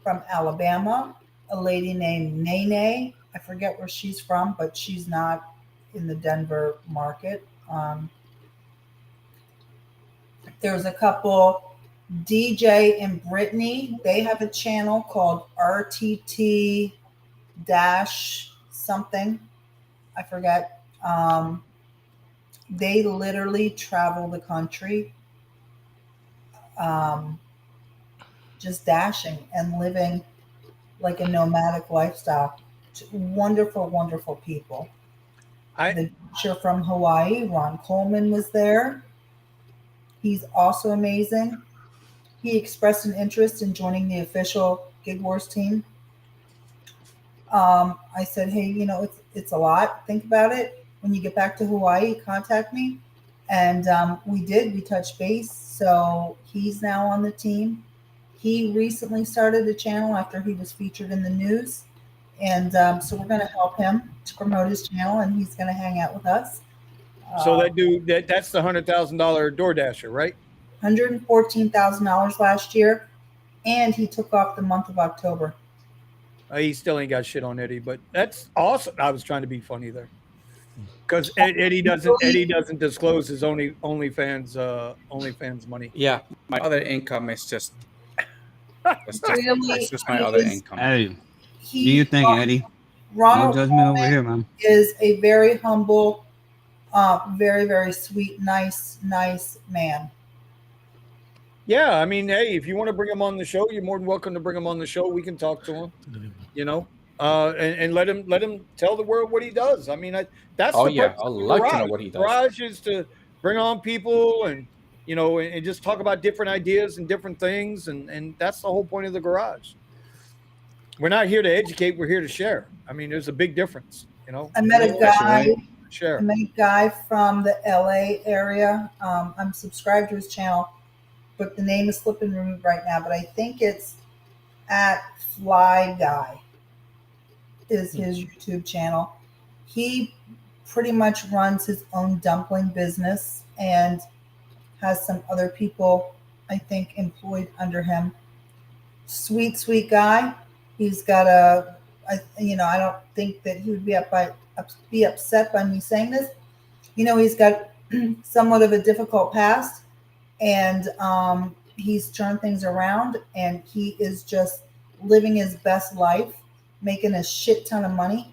from Alabama, a lady named Nene. I forget where she's from, but she's not in the Denver market. There's a couple, DJ and Brittany. They have a channel called RTT dash something. I forget. They literally travel the country, just dashing and living like a nomadic lifestyle. Wonderful, wonderful people. The teacher from Hawaii, Ron Coleman, was there. He's also amazing. He expressed an interest in joining the official Gig Wars team. I said, hey, it's a lot. Think about it. When you get back to Hawaii, contact me. And we did. We touched base. So he's now on the team. He recently started a channel after he was featured in the news. And so we're going to help him to promote his channel, and he's going to hang out with us. So that dude, that's the $100,000 DoorDasher, right? $114,000 last year, and he took off the month of October. He still ain't got shit on Eddie, but that's awesome. I was trying to be funny there, because Eddie doesn't disclose his OnlyFans money. Yeah, my other income is just that's just my other income. Hey, do you think, Eddie? Ronald no judgment over here, man. Is a very humble, very, very sweet, nice man. Yeah, I mean, hey, if you want to bring him on the show, you're more than welcome to bring him on the show. We can talk to him, and let him tell the world what he does. I mean, that's I'd like to know what he does. Garage is to bring on people and and just talk about different ideas and different things. And that's the whole point of the garage. We're not here to educate. We're here to share. I mean, there's a big difference, I met a That's guy. right. I Share. met a guy from the LA area. I'm subscribed to his channel, but the name is slipping me right now. But I think it's at Fly Guy is his YouTube channel. He pretty much runs his own dumpling business and has some other people, I think, employed under him. Sweet, sweet guy. He's got I don't think that he would be upset by me saying this. He's got somewhat of a difficult past, and he's turned things around, and he is just living his best life, making a shit ton of money,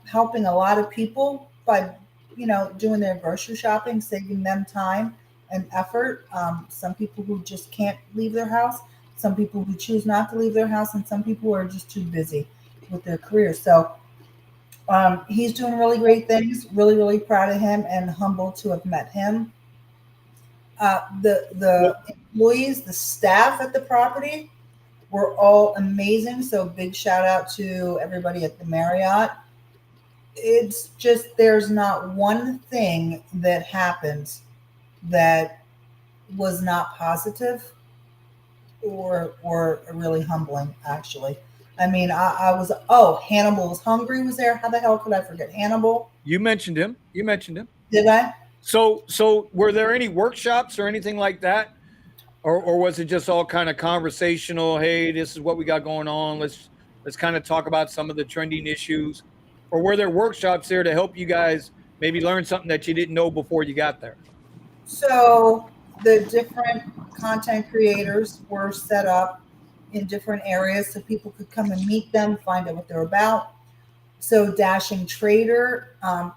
helping a lot of people by doing their grocery shopping, saving them time and effort. Some people who just can't leave their house, some people who choose not to leave their house, and some people who are just too busy with their careers. So he's doing really great things. Really, really proud of him and humbled to have met him. The employees, the staff at the property were all amazing. So big shout out to everybody at the Marriott. It's just there's not one thing that happened that was not positive or really humbling, actually. I mean, I was, Hannibal was hungry was there. How the hell could I forget Hannibal? You mentioned him. Did I? So were there any workshops or anything like that? Or was it just all kind of conversational? Hey, this is what we got going on. Let's kind of talk about some of the trending issues. Or were there workshops there to help you guys maybe learn something that you didn't know before you got there? So the different content creators were set up in different areas so people could come and meet them, find out what they're about. So Dashing Trader,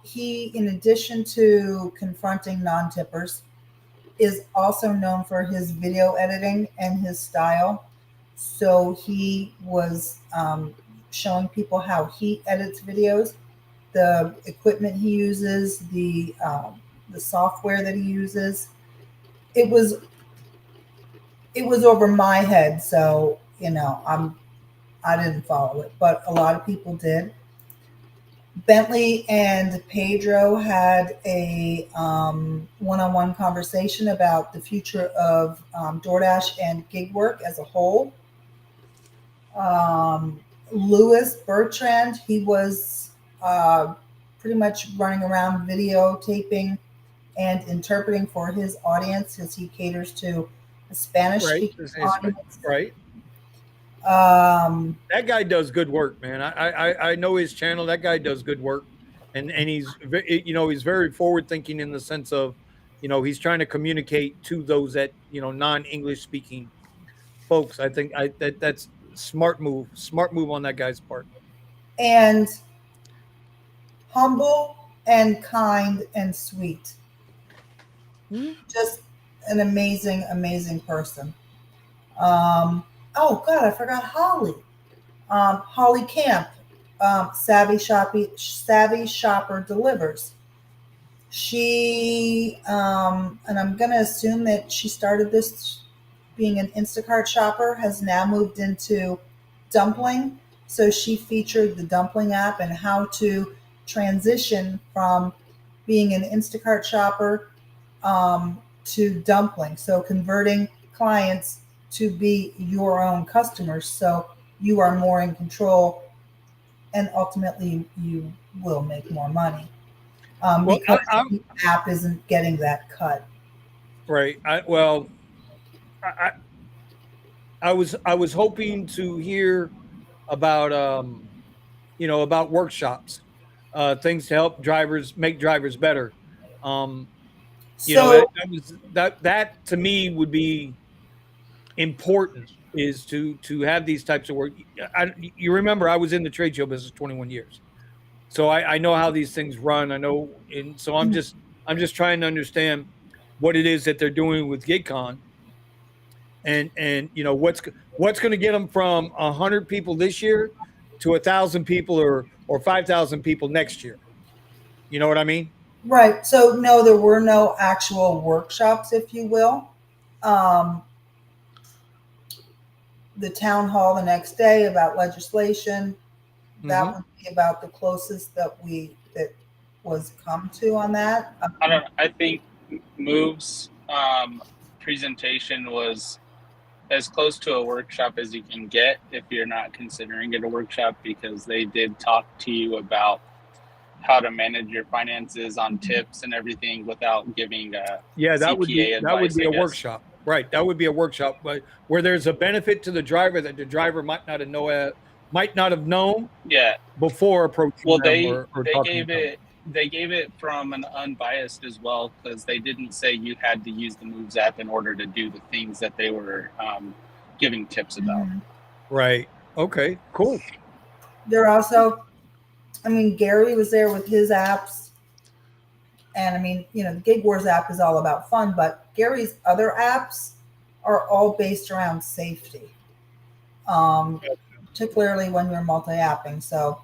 he, in addition to confronting non-tippers, is also known for his video editing and his style. So he was showing people how he edits videos, the equipment he uses, the software that he uses. It was over my head, so I didn't follow it, but a lot of people did. Bentley and Pedro had a one-on-one conversation about the future of DoorDash and gig work as a whole. Louis Bertrand, he was pretty much running around videotaping and interpreting for his audience, as he caters to a Spanish-speaking audience. Right. That guy does good work, man. I know his channel. That guy does good work, and he's he's very forward thinking in the sense of he's trying to communicate to those that non-English speaking folks. I think that's smart move on that guy's part. And humble and kind and sweet. Just an amazing person. Oh God, I forgot Holly. Holly Camp, Savvy Shopper Delivers. She and I'm gonna assume that she started this being an Instacart shopper, has now moved into dumpling. So she featured the dumpling app and how to transition from being an Instacart shopper to dumpling. So converting clients to be your own customers, so you are more Um, and ultimately you will make more money because the app isn't getting that cut. Right. I was hoping to hear about about workshops, things to help make drivers better. That to me would be important, is to have these types of work. You remember I was in the trade show business 21 years, so I know how these things run. I know, and so I'm just trying to understand what it is that they're doing with GigCon, and what's going to get them from 100 people this year to 1,000 people or 5,000 people next year. You know what I mean? Right. So no, there were no actual workshops, if you will. Um, the town hall the next day about legislation. That would be about the closest that was come to on that. I think Move's presentation was as close to a workshop as you can get if you're not considering it a workshop, because they did talk to you about how to manage your finances on tips and everything without giving Yeah, CPA that would advice, be I a guess. workshop, right? That would be a workshop, but where there's a benefit to the driver that the driver might not have known Yeah. before approaching Well, them or talking to them. they gave it from an unbiased as well, because they didn't say you had to use the Moves app in order to do the things that they were giving tips about. Right. Okay. Cool. They're also, I mean, Gary was there with his apps. And I mean, the Gig Wars app is all about fun, but Gary's other apps are all based around safety, particularly when you're multi-apping. So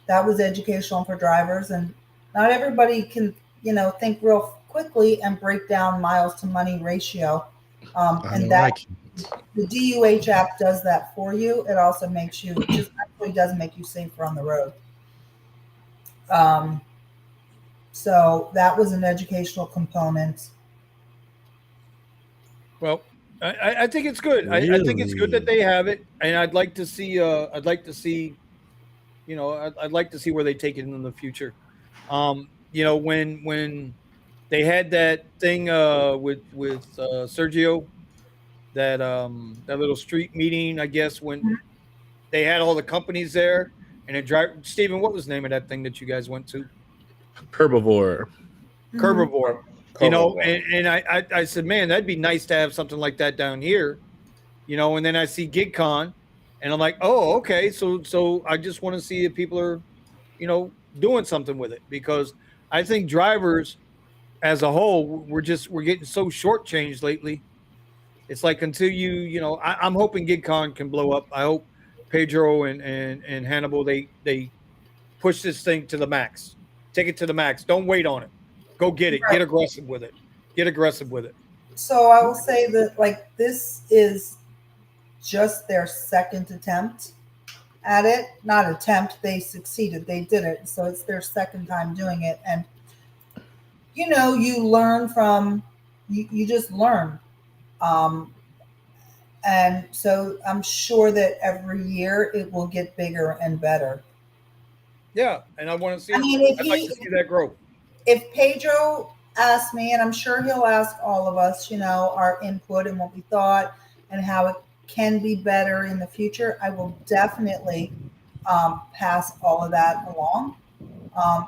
that was educational for drivers, and not everybody can, think real quickly and break down miles to money ratio. And that the DUH app does that for you. It also makes you, it just actually does make you safer on the road. So that was an educational component. Well, I think it's good. I think it's good that they have it, and I'd like to see. I'd like to see. I'd like to see where they take it in the future. When they had that thing with Sergio, that little street meeting, I guess when they had all the companies there, and it Stephen, what was the name of that thing that you guys went to? Herbivore. Herbivore. And I said, man, that'd be nice to have something like that down here, and then I see GigCon and I'm like, oh, okay. So I just want to see if people are, doing something with it, because I think drivers as a whole, we're getting so shortchanged lately. It's like until I'm hoping GigCon can blow up. I hope Pedro and Hannibal, they push this thing to the max. Take it to the max. Don't wait on it. Go get it. Get aggressive with it. Get aggressive with it. So I will say that this is just their second attempt at it. Not attempt, they succeeded. They did it. So it's their second time doing it. And you learn from you just learn. And so I'm sure that every year it will get bigger and better. Yeah, and I want to see. I mean, I'd like to see that grow. If Pedro asked me, and I'm sure he'll ask all of us, our input and what we thought and how it can be better in the future, I will definitely pass all of that along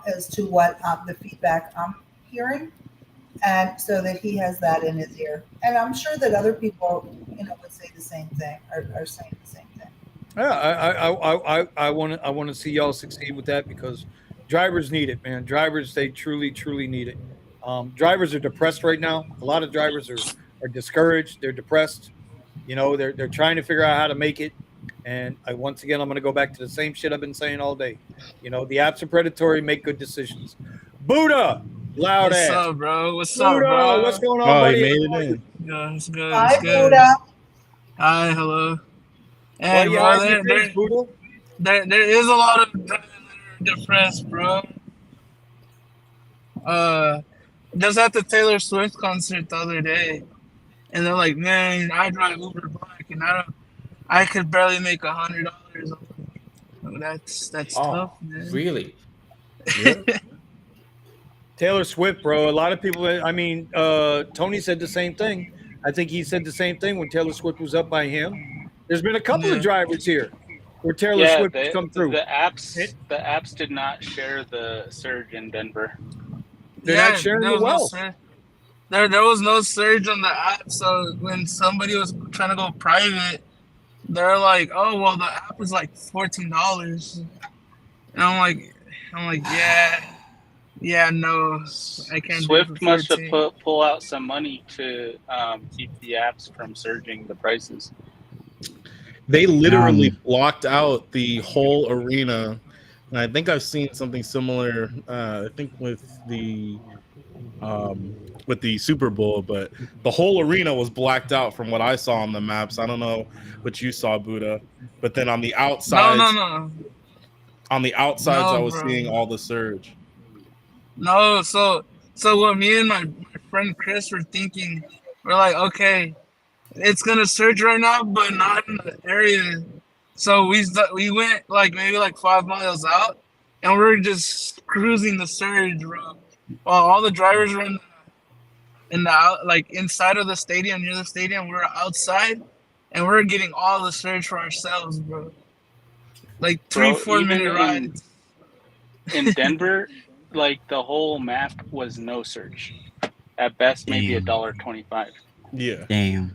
as to what the feedback I'm hearing, and so that he has that in his ear. And I'm sure that other people, would say the same thing, are saying the same thing. Yeah, I want to see y'all succeed with that, because drivers need it, man. Drivers, they truly need it. Drivers are depressed right now. A lot of drivers are discouraged. They're depressed. They're trying to figure out how to make it. And once again, I'm going to go back to the same shit I've been saying all day. The apps are predatory. Make good decisions. Buddha, loud ass. What's up, bro? What's Buddha, up, bro? what's going on, buddy? He made it in. Yeah, it's good. Hi, It's good. Buddha. Hi, hello. Why Hey, you bro, hiding your face, Buddha? there is a lot of drivers that are depressed, bro. Just at the Taylor Swift concert the other day, and they're like, "Man, I drive Uber Black, and I could barely make $100." That's tough, man. Really? Yeah. Taylor Swift, bro. A lot of people. I mean, Tony said the same thing. I think he said the same thing when Taylor Swift was up by him. There's been a couple of drivers here where Taylor Swift has come through. The apps did not share the surge in Denver. They're not sharing it well. There was no surge on the app, so when somebody was trying to go private, they're like, "Oh, well, the app is like $14," and I'm like, yeah, no, I can't. Swift must have pull out some money to keep the apps from surging the prices. They literally blocked out the whole arena And I think I've seen something similar. I think with the Super Bowl, but the whole arena was blacked out from what I saw on the maps. I don't know what you saw, Buddha, but then on the No, no, outsides, no, I no, was bro. seeing all the surge. No, so what me and my friend Chris were thinking, we're like, okay, it's gonna surge right now, but not in the area. So we went like maybe like 5 miles out, and we're just cruising the surge, bro. While all the drivers were in the out, like inside of the stadium, near the stadium, we were outside, and we're getting all the surge for ourselves, bro. Like three, Bro, 4 minute rides. in Denver, like the whole map was no surge. At best, maybe Damn. $1.25. Yeah. Damn.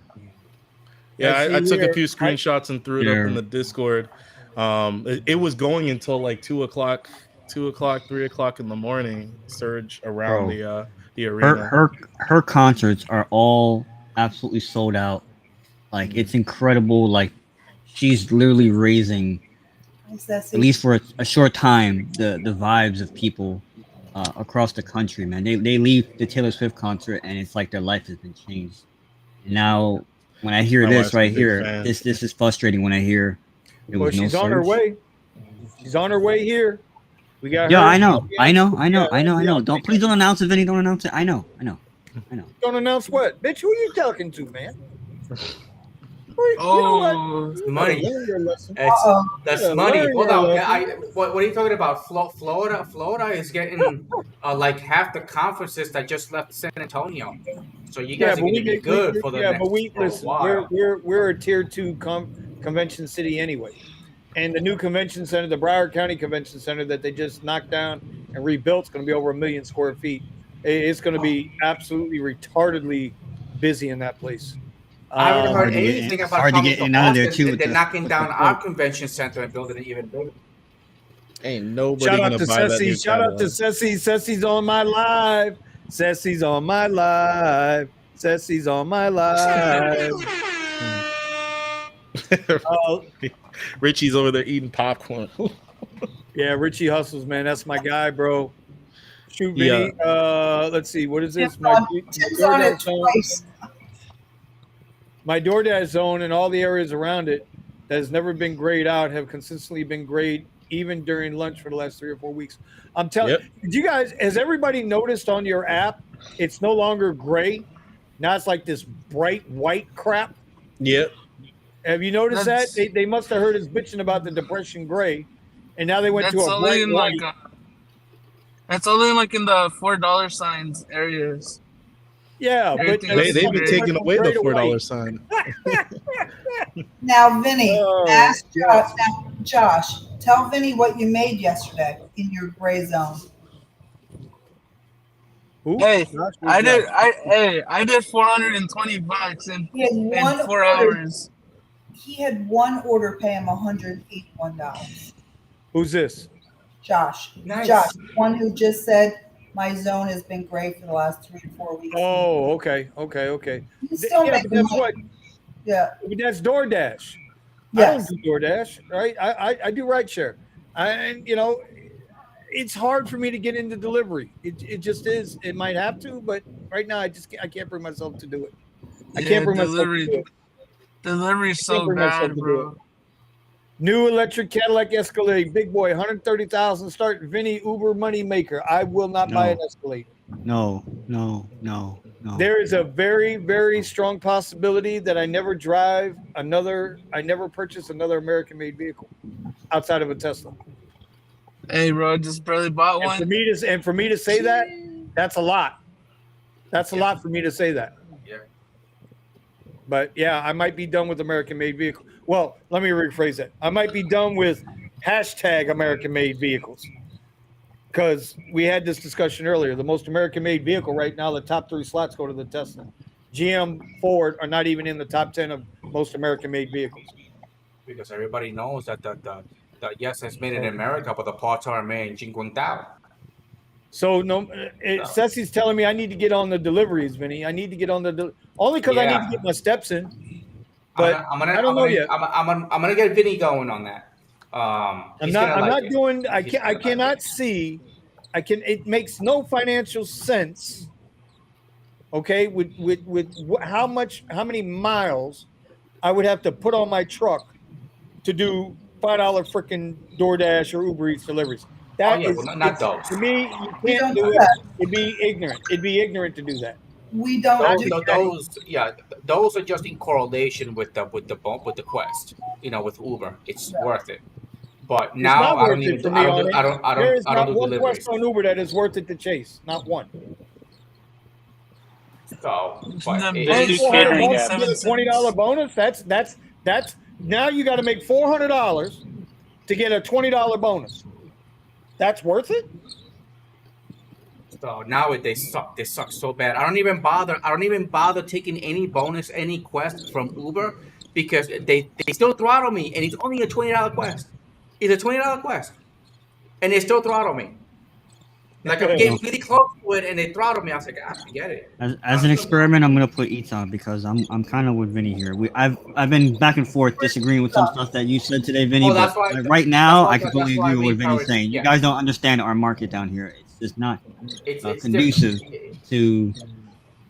Yeah, I took a few I- screenshots and threw it up in the Discord. It was going until like 2:00, 3:00 in the morning. Surge around Bro, the her arena. her concerts are all absolutely sold out. Like it's incredible. Like she's literally raising, at least for a short time, the vibes of people across the country. Man, they leave the Taylor Swift concert and it's like their life has been changed. And now when I hear My this wife's a right big here, fan. this is frustrating. When I hear there Well, was no she's on her surge. way. She's on her way here. We got Yeah, her. I know. Yeah. Don't please don't announce it, Vinny. Don't announce it. I know. Don't announce what, bitch. Who are you talking to, man? Oh, Money. That's Yeah, money. learn Hold your on. lesson. What are you talking about? Florida is getting like half the conferences that just left San Antonio. So you guys are going to be good for the next for a listen. while. We're a tier 2 convention city anyway, and the new convention center, the Broward County Convention Center that they just knocked down and rebuilt, is going to be over 1 million square feet. It's going to be absolutely retardedly busy in that place. I haven't heard Hard to get anything in, about hard to coming get to in out of there Austin. too. They're knocking down our convention center and building it even bigger. Ain't nobody Shout out gonna to buy that new Ceci. Shout out to Cadillac. Ceci. Ceci's on my live. Ceci's on my live. Ceci's on my live. Richie's over there eating popcorn. Yeah, Richie hustles, man. That's my guy, bro. Shoot, Yeah. Vinny. Let's see. What is this? Tim's on it twice. My DoorDash zone and all the areas around it that has never been grayed out have consistently been grayed even during lunch for the last 3 or 4 weeks. I'm telling you guys, has everybody noticed on your app, it's no longer gray? Now it's like this bright white crap. Yep. Have you noticed that? They must have heard us bitching about the depression gray, and now they went to that's a only bright in white. like that's only like in the $4 signs areas. Yeah, but Everything They've else been is taking away the Gray to $4 white. sign. Now, Vinny, Oh, ask yes. now, Josh. Tell Vinny what you made yesterday in your gray zone. Who? Hey, Josh, I who's did. that? I did $420 He had in one 4 order. hours. He had one order pay him $181. Who's this? Josh. Nice. Josh, one who just said my zone has been gray for the last 3 or 4 weeks. Oh, okay. You still Yeah, make but that's money. what. Yeah. But that's DoorDash. I Yes. don't do DoorDash, right? I do Rideshare, and it's hard for me to get into delivery. It just is. It might have to, but right now I can't bring myself to do it. I can't bring myself to do it. Delivery's Can't so bring myself bad, to do bro. New electric Cadillac Escalade, big boy, 130,000 start. Vinny Uber money maker. I will not buy an Escalade. No. There is a very, very strong possibility that I never purchase another American-made vehicle outside of a Tesla. Hey, bro, just barely bought And one. for me to say that, that's a lot. That's a lot for me to say that. Yeah. But yeah, I might be done with American-made vehicle. Well, let me rephrase that. I might be done with hashtag American-made vehicles. Because we had this discussion earlier. The most American-made vehicle right now, the top 3 slots go to the Tesla. GM, Ford are not even in the top 10 of most American-made vehicles. Because everybody knows that the yes, it's made in America, but the parts are made in Jinguantao. So Ceci's telling me I need to get on the deliveries, Vinny. I need to get on the only because I need to get my steps in. But I don't know yet. I'm gonna get Vinny going on that. I'm not doing. I cannot see. It makes no financial sense. Okay, with how many miles I would have to put on my truck to do $5 freaking DoorDash or Uber Eats deliveries. That not those. To me, you We can't don't do do it. that. It'd be ignorant. It'd be ignorant to do that. We don't do that. Those are just in correlation with the Quest. With Uber, it's worth it. But It's now not I don't worth even it for do, me. There is I don't not do one deliveries. Quest on Uber that is worth it to chase. Not one. So, The but big catering $400 apps. to get a $20 bonus. That's now you got to make $400 to get a $20 bonus. That's worth it. So now they suck. They suck so bad. I don't even bother taking any bonus, any quest from Uber because they still throttle me, and it's only a $20 quest. It's a $20 quest, and they still throttle me. Like I'm getting really close to it, and they throttle me. I was like, forget it. As an experiment, I'm gonna put Eats on because I'm kind of with Vinny here. I've been back and forth disagreeing with some stuff that you said today, Vinny. Oh, that's but why- right now, that's I why- completely that's why agree with we what Vinny's encourage- saying. yeah. You guys don't understand our market down here. It's just not It's conducive different. to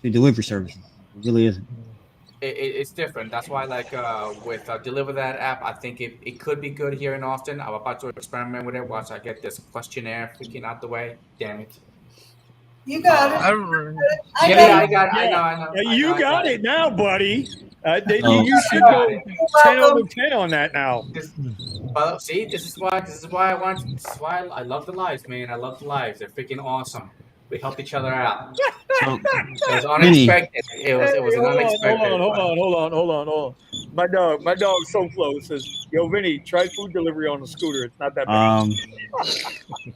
delivery services. It really isn't. It's different. That's why, with Deliver That app, I think it could be good here in Austin. I'm about to experiment with it once I get this questionnaire freaking out the way. Damn it. You got it. I remember. I I got got it. I know. You got it now, buddy. Oh. You should go 10 over 10 on that now. Well, see, this is why I love the lives, man. I love the lives. They're freaking awesome. We helped each other out. So, It was Vinny, unexpected. It was an unexpected. Hold on. My dog so slow says, "Yo, Vinny, try food delivery on the scooter. It's not that bad."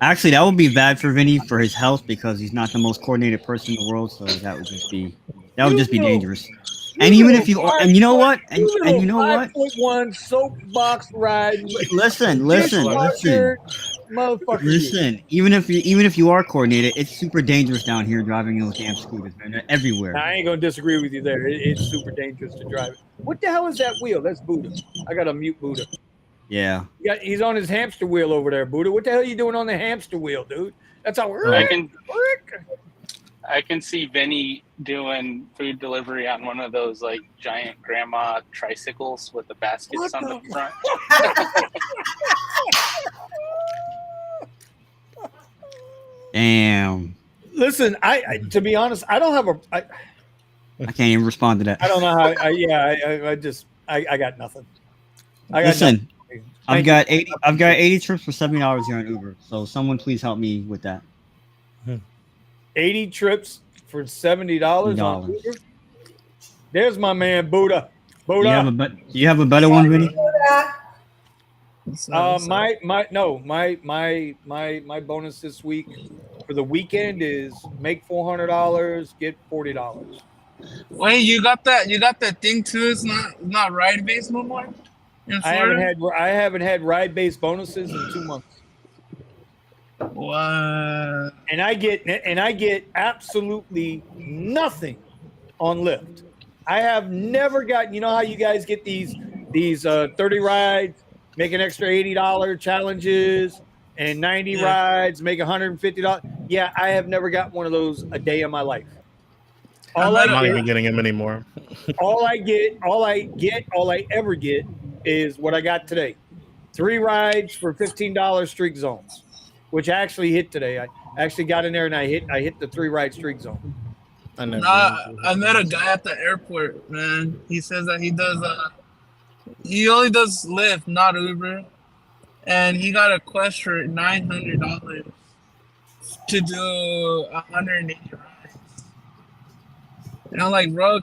actually, that would be bad for Vinny for his health because he's not the most coordinated person in the world. So that would just be dangerous. And even if you are, and you know what, and you know what, 5'1" soapbox ride. listen. Motherfucker. Listen, even if you are coordinated, it's super dangerous down here driving those damn scooters, man. They're everywhere. I ain't gonna disagree with you there. It's super dangerous to drive it. What the hell is that wheel? That's Buddha. I gotta mute Buddha. Yeah. He's on his hamster wheel over there, Buddha. What the hell are you doing on the hamster wheel, dude? That's how I can see Vinny doing food delivery on one of those giant grandma tricycles with the baskets on the front. Damn. Listen, I to be honest, I don't have I can't even respond to that. I don't know how. I got nothing. Listen, I've got 80 trips for $70 here on Uber. So someone please help me with that. 80 trips for $70 on Uber. There's my man Buddha. Do you have a better one, Vinny? My bonus this week for the weekend is make $400, get $40. Wait, you got that thing too? It's not ride based no more. I haven't had ride based bonuses in 2 months. What? And I get absolutely nothing on Lyft. I have never gotten. You know how you guys get these 30 rides, make an extra $80 challenges, and 90 rides, make $150. Yeah, I have never got one of those a day in my life. I'm not even getting them anymore. all I ever get is what I got today. 3 rides for $15 streak zones, which I actually hit today. I actually got in there and I hit the 3 ride streak zone. I met a guy at the airport, man. He says that he only does Lyft, not Uber. And he got a quest for $900 to do 180 rides. And I'm like, bro,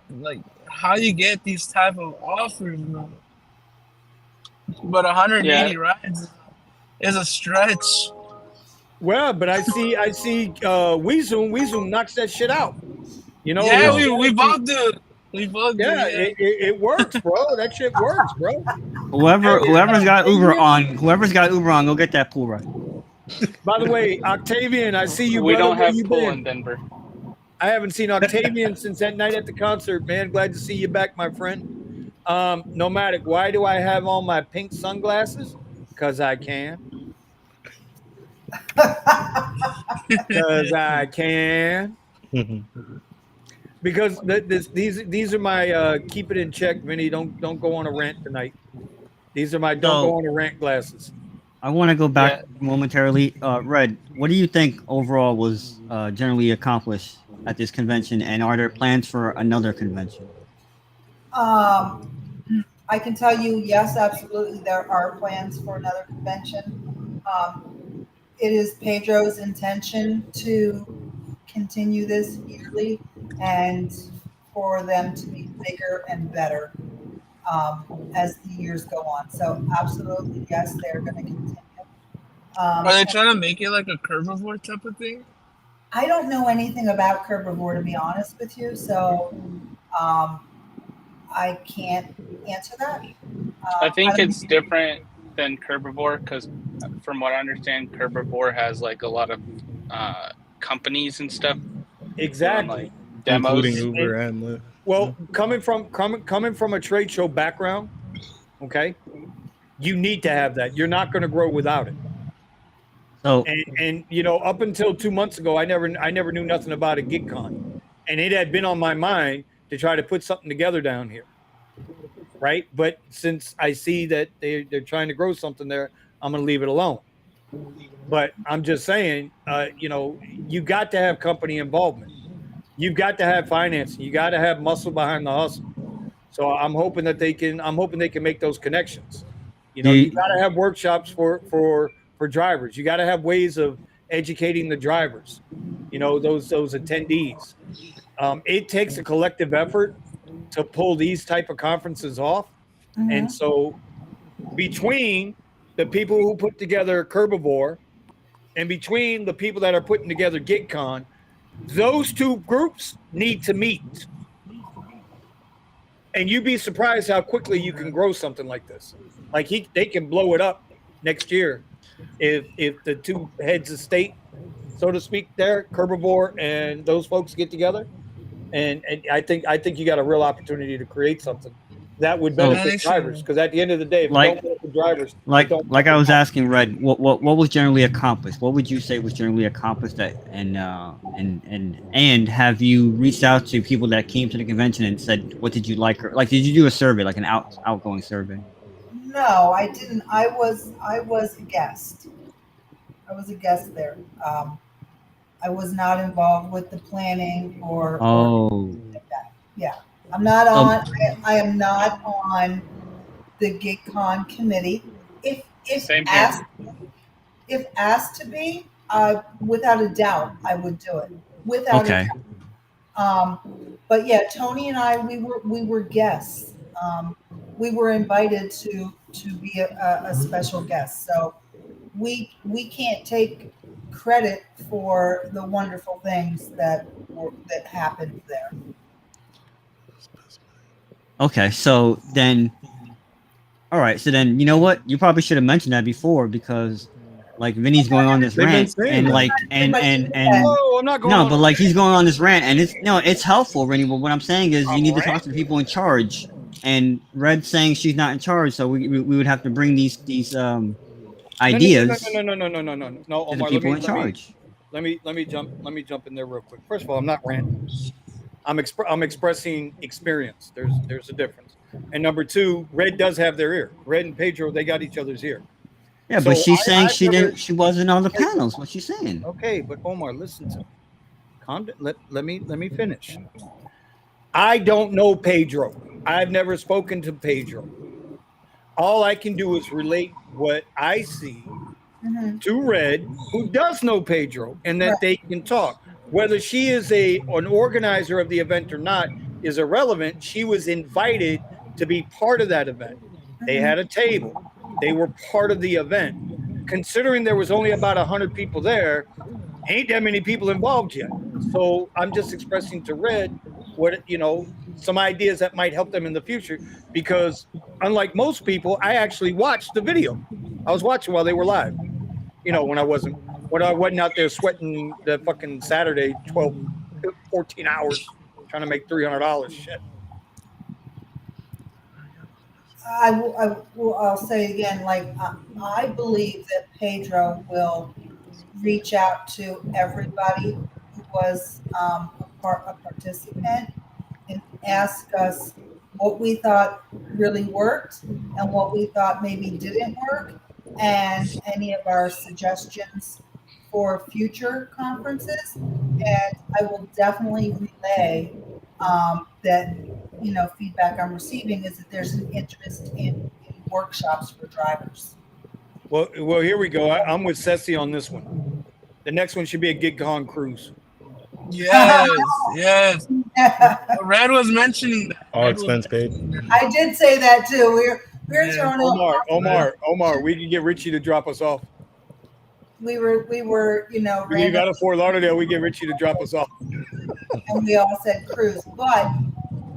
how you get these type of offers, bro? But 180 rides is a stretch. Well, but I see WeZoom knocks that shit out. You know? Yeah, we both do. We both do. Yeah, it works, bro. That shit works, bro. Whoever's got Uber on, go get that pool ride. By the way, Octavian, I see you. We brother. don't have you pool been? in Denver. I haven't seen Octavian since that night at the concert, man. Glad to see you back, my friend. Nomadic, why do I have on my pink sunglasses? Because I can. Because I can. Because these are my keep it in check, Vinny. Don't go on a rant tonight. These are my don't go So on a rant glasses. I want to go back Yeah. momentarily. Red, what do you think overall was generally accomplished at this convention, and are there plans for another convention? I can tell you, yes, absolutely, there are plans for another convention. It is Pedro's intention to continue this yearly and for them to be bigger and better as the years go on. So, absolutely, yes, they're going to continue. Are they And trying to make it like a Curvivore type of thing? I don't know anything about Herbivore, to be honest with you, so um, I can't answer that. I think I, it's different than Herbivore because, from what I understand, Herbivore has like a lot of companies and stuff doing Exactly. like Including demos. Uber and Lyft. Well, coming from a trade show background, okay, you need to have that. You're not going to grow without it. So And you know, up until 2 months ago, I never knew nothing about a GigCon, and it had been on my mind to try to put something together down here, right? But since I see that they're trying to grow something there, I'm going to leave it alone. But I'm just saying, you know, you got to have company involvement. You've got to have financing. You got to have muscle behind the hustle. So I'm hoping they can make those connections. You know, you the got to have workshops for drivers. You got to have ways of educating the drivers. You know, those attendees. It takes a collective effort to pull these type of conferences off, and Mhm. so between the people who put together Herbivore and between the people that are putting together GigCon, those two groups need to meet. And you'd be surprised how quickly you can grow something like this. Like they can blow it up next year if the two heads of state, so to speak, there, Herbivore and those folks get together. And I think you got a real opportunity to create something that would so Man, benefit they drivers. should. Because at the end of the day, if it don't like benefit drivers, it like don't like I fucking was matter. asking Red, what was generally accomplished? What would you say was generally accomplished that and have you reached out to people that came to the convention and said what did you like, or like did you do a survey, like an outgoing survey? No, I didn't. I was a guest. I was a guest there. I was not involved with the planning or Oh, like that. Yeah, I'm not so on. I am not on the GigCon committee. If Same here. asked to be, without a doubt, I would do it. Without a okay. doubt. But yeah, Tony and I, we were guests. We were invited to be a special guest. So we can't take credit for the wonderful things that happened there. Okay, so then, all right, so then you know what? You probably should have mentioned that before because, like, Vinny's going on this They've been rant, saying and that. like, But and Oh, I'm not going no, on but a like he's going on this rant, and it's no, it's helpful, Vinny. But what I'm saying is, you need to talk to the people in charge. And Red saying she's not in charge, so we would have to bring these ideas no, to the Omar. Let people me in let me charge. let me jump in there real quick. First of all, I'm not ranting. I'm expressing experience. There's a difference. And number two, Red does have their ear. Red and Pedro, they got each other's ear. Yeah, but So she's saying I've never. she wasn't on the panels. What's she saying? Okay, but Omar, listen to me. Calm down. Let me finish. I don't know Pedro. I've never spoken to Pedro. All I can do is relate what I see Mhm. to Red, who does know Pedro, and that Right. they can talk. Whether she is an organizer of the event or not is irrelevant. She was invited to be part of that event. They Mhm. had a table. They were part of the event. Considering there was only about 100 people there, ain't that many people involved yet. So I'm just expressing to Red what some ideas that might help them in the future. Because unlike most people, I actually watched the video. I was watching while they were live. When I wasn't out there sweating the fucking Saturday 14 hours trying to make $300. Shit. I'll say again, like, I believe that Pedro will reach out to everybody who was a participant and ask us what we thought really worked and what we thought maybe didn't work, and any of our suggestions for future conferences. And I will definitely relay that, feedback I'm receiving is that there's an interest in workshops for drivers. Well, here we go. I'm with Ceci on this one. The next one should be a GigCon cruise. Yes, yes. Red was mentioning that. All Red was expense paid. mentioning that. I did say that too. We're Yeah. throwing out. Omar, we can get Richie to drop us off. We were, We leave out random, of Fort Lauderdale, we get Richie to drop us off. and we all said cruise. But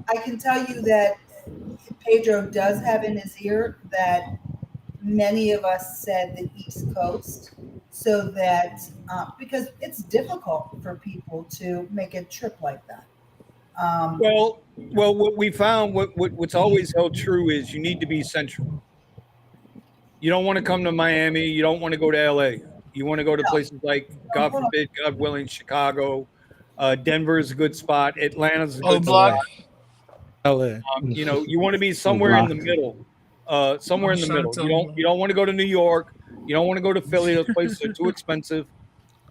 I can tell you that Pedro does have in his ear that many of us said the East Coast, so that because it's difficult for people to make a trip like that. Well, what we found, what's always held true is you need to be central. You don't want to come to Miami. You don't want to go to LA. You want to go to places like, God forbid, God willing, Chicago. Denver's a good spot. Atlanta's a good Block. spot. LA. You want to be somewhere in the middle. Somewhere in the middle. You don't want to go to New York. You don't want to go to Philly. Those places are too expensive.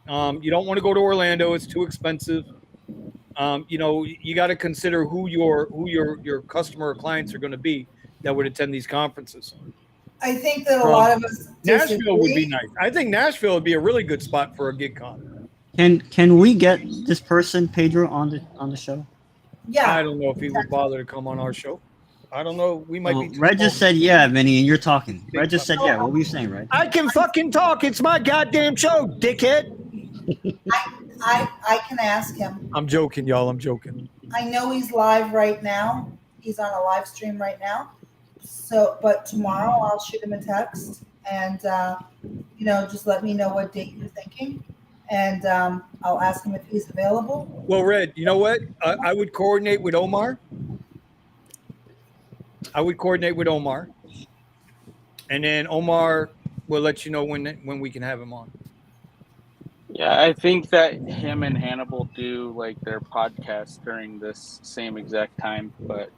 You don't want to go to Orlando. It's too expensive. You got to consider who your customer or clients are going to be that would attend these conferences. I think that a lot of us Nashville would be nice. I think Nashville would be a really good spot for a GigCon. Can we get this person Pedro on the show? Yeah. I don't know if he would bother to come on our show. I don't know. We might be. Red just said yeah, Vinny, and you're talking. Red just said yeah. What were you saying, Red? I can fucking talk. It's my goddamn show, dickhead. I can ask him. I'm joking, y'all. I'm joking. I know he's live right now. He's on a live stream right now. So, but tomorrow I'll shoot him a text and, just let me know what date you're thinking. And I'll ask him if he's available. Well, Red, you know what? I would coordinate with Omar. And then Omar will let you know when we can have him on. Yeah, I think that him and Hannibal do like their podcast during this same exact time, but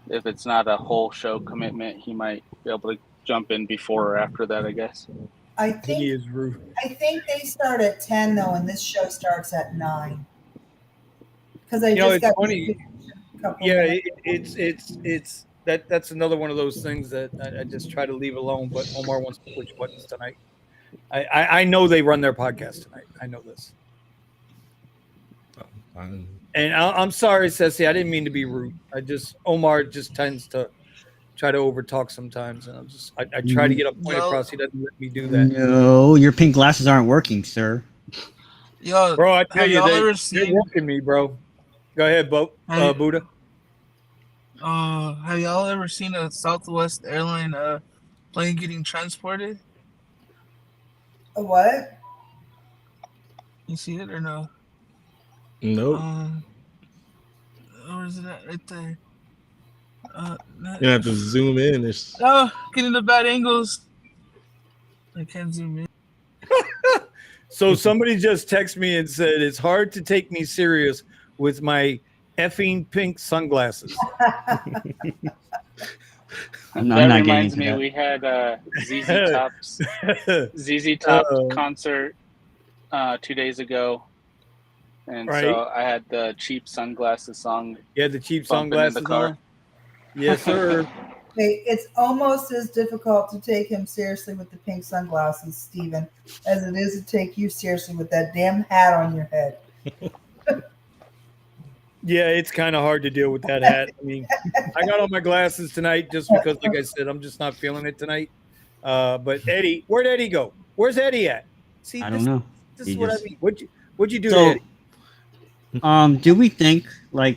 if it's not a whole show commitment, he might be able to jump in before or after that, I guess. I think He is rude. I think they start at 10 though, and this show starts at 9. Because I just it's got funny. Yeah, it's that's another one of those things that I just try to leave alone. But Omar wants to push buttons tonight. I know they run their podcast tonight. I know this. And I'm sorry, Ceci. I didn't mean to be rude. Omar just tends to try to overtalk sometimes, and I try to get a point across. He doesn't let me do that. No, your pink glasses aren't working, sir. Yo, Bro, I tell you, seen, they're working me, bro. Go ahead, Buddha. Have y'all ever seen a Southwest airline plane getting transported? A what? You see it or no? Nope. Where is it at? Right there. You have to zoom in. Getting the bad angles. I can't zoom in. So somebody just texted me and said it's hard to take me serious with my effing pink sunglasses. That reminds me, we had ZZ Top concert 2 days ago, and so I had the cheap sunglasses song. Yeah, the cheap sunglasses in the car. Yes, sir. Hey, it's almost as difficult to take him seriously with the pink sunglasses, Steven, as it is to take you seriously with that damn hat on your head. Yeah, it's kind of hard to deal with that hat. I mean, I got on my glasses tonight just because, like I said, I'm just not feeling it tonight. But Eddie, where'd Eddie go? Where's Eddie at? See, I don't know. This is what I mean. What'd you do to Eddie? Do we think well,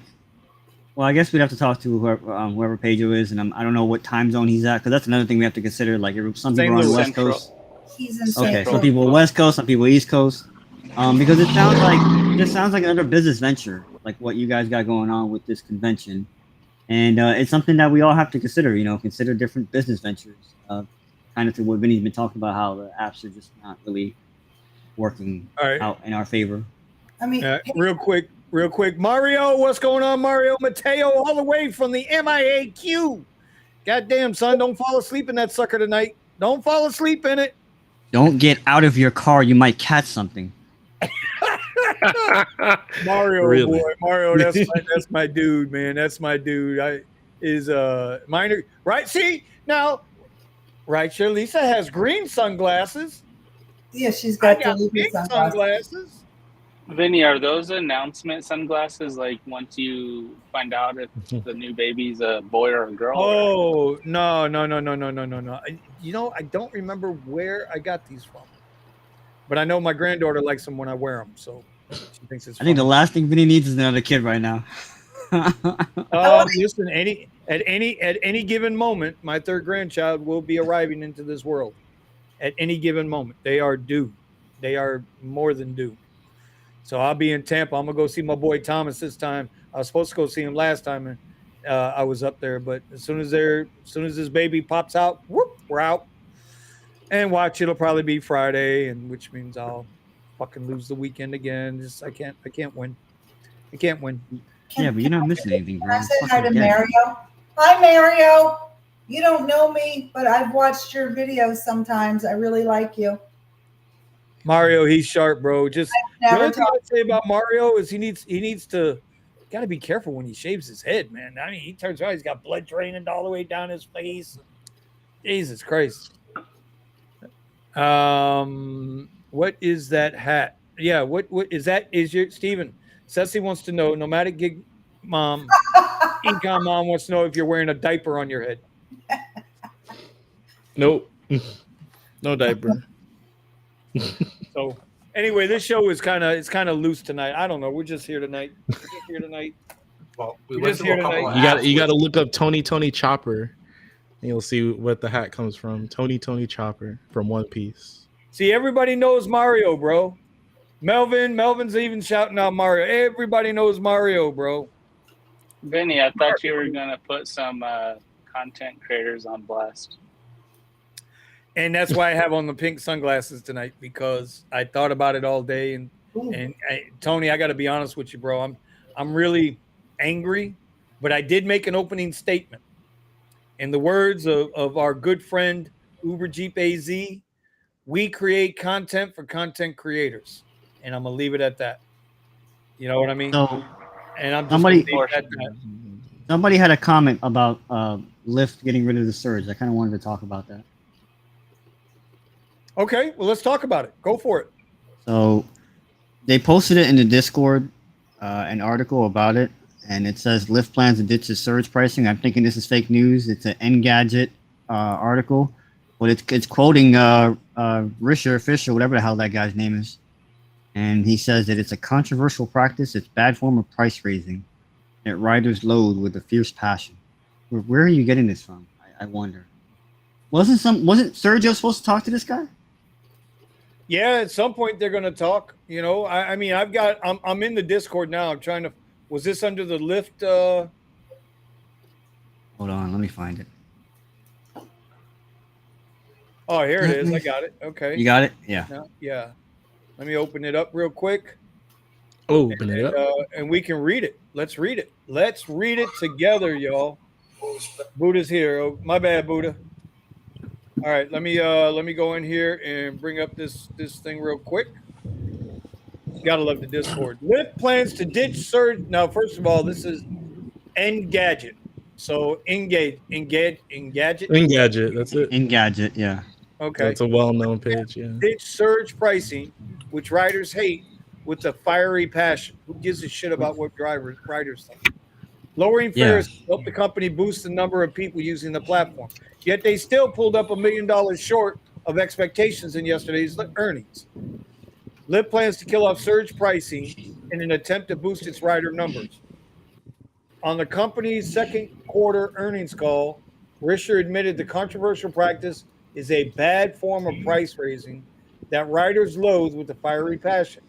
I guess we'd have to talk to whoever Pedro is, and I don't know what time zone he's at, because that's another thing we have to consider. Like some people are on the West Coast. He's in Central. Okay, some people West Coast, some people East Coast. Because it sounds like another business venture, like what you guys got going on with this convention. And it's something that we all have to consider. Consider different business ventures. Kind of to what Vinny's been talking about, how the apps are just not really working out in our favor. I mean, real quick, Mario, what's going on, Mario Mateo, all the way from the MIAQ. Goddamn, son, don't fall asleep in that sucker tonight. Don't fall asleep in it. Don't get out of your car. You might catch something. Mario, Really? boy, Mario, that's my dude, man. That's my dude. Minor, right? See now, right? Sure, Lisa has green sunglasses. Yeah, she's got pink sunglasses. Vinny, are those announcement sunglasses like once you find out if the new baby's a boy or a girl? Oh, no. I don't remember where I got these from, but I know my granddaughter likes them when I wear them, so she thinks it's I think the last thing Vinny needs is another kid right now. Listen, at any given moment, my third grandchild will be arriving into this world. At any given moment, they are due. They are more than due. So I'll be in Tampa. I'm gonna go see my boy Thomas this time. I was supposed to go see him last time, and I was up there. But as soon as this baby pops out, whoop, we're out. And watch, it'll probably be Friday, and which means I'll fucking lose the weekend again. I can't win. I can't win. Yeah, but you're not missing anything, bro. I say hi to Mario. Hi, Mario. You don't know me, but I've watched your videos sometimes. I really like you. Mario, he's sharp, bro. Just the only thing I'd say about Mario is he needs to got to be careful when he shaves his head, man. I mean, he turns around, he's got blood draining all the way down his face. Jesus Christ. What is that hat? Yeah, what is that? Is your Steven? Ceci wants to know, Nomadic Gig Mom, Econ Mom wants to know if you're wearing a diaper on your head. Nope. No diaper. So anyway, this show is kind of loose tonight. I don't know. We're just here tonight. Well, we went through a couple You got to look up Tony Chopper, and you'll see what the hat comes from. Tony Chopper from One Piece. See, everybody knows Mario, bro. Melvin's even shouting out Mario. Everybody knows Mario, bro. Vinny, I thought you were gonna put some content creators on blast. And that's why I have on the pink sunglasses tonight, because I thought about it all day. And Tony, I got to be honest with you, bro. I'm really angry, but I did make an opening statement. In the words of our good friend Uber Jeep AZ, we create content for content creators, and I'm gonna leave it at that. You know what I mean? So, and I'm just somebody had a comment about Lyft getting rid of the surge. I kind of wanted to talk about that. Okay, well, let's talk about it. Go for it. So they posted it in the Discord, an article about it, and it says Lyft plans to ditch the surge pricing. I'm thinking this is fake news. It's an Engadget article, but it's quoting Risher Fisher, whatever the hell that guy's name is, and he says that it's a controversial practice. It's bad form of price raising that riders loathe with a fierce passion. Where are you getting this from? I wonder. Wasn't Sergio supposed to talk to this guy? Yeah, at some point they're going to talk. You know, I mean, I'm in the Discord now. I'm trying to. Was this under the Lyft? Hold on, let me find it. Oh, here it is. I got it. Okay. You got it? Yeah. Yeah. Let me open it up real quick. Open it up. And we can read it. Let's read it. Let's read it together, y'all. Buddha's here. Oh, my bad, Buddha. All right, let me go in here and bring up this thing real quick. Gotta love the Discord. Lyft plans to ditch surge. Now, first of all, this is Engadget. So Engadget. Engadget, that's it. Engadget, yeah. Okay. That's a well-known page, yeah. Ditch surge pricing, which riders hate with a fiery passion. Who gives a shit about what riders think? Lowering fares help the company boost the number of people using the platform. Yet they still pulled up $1 million short of expectations in yesterday's earnings. Lyft plans to kill off surge pricing in an attempt to boost its rider numbers. On the company's second quarter earnings call, Risher admitted the controversial practice is a bad form of price raising that riders loathe with a fiery passion.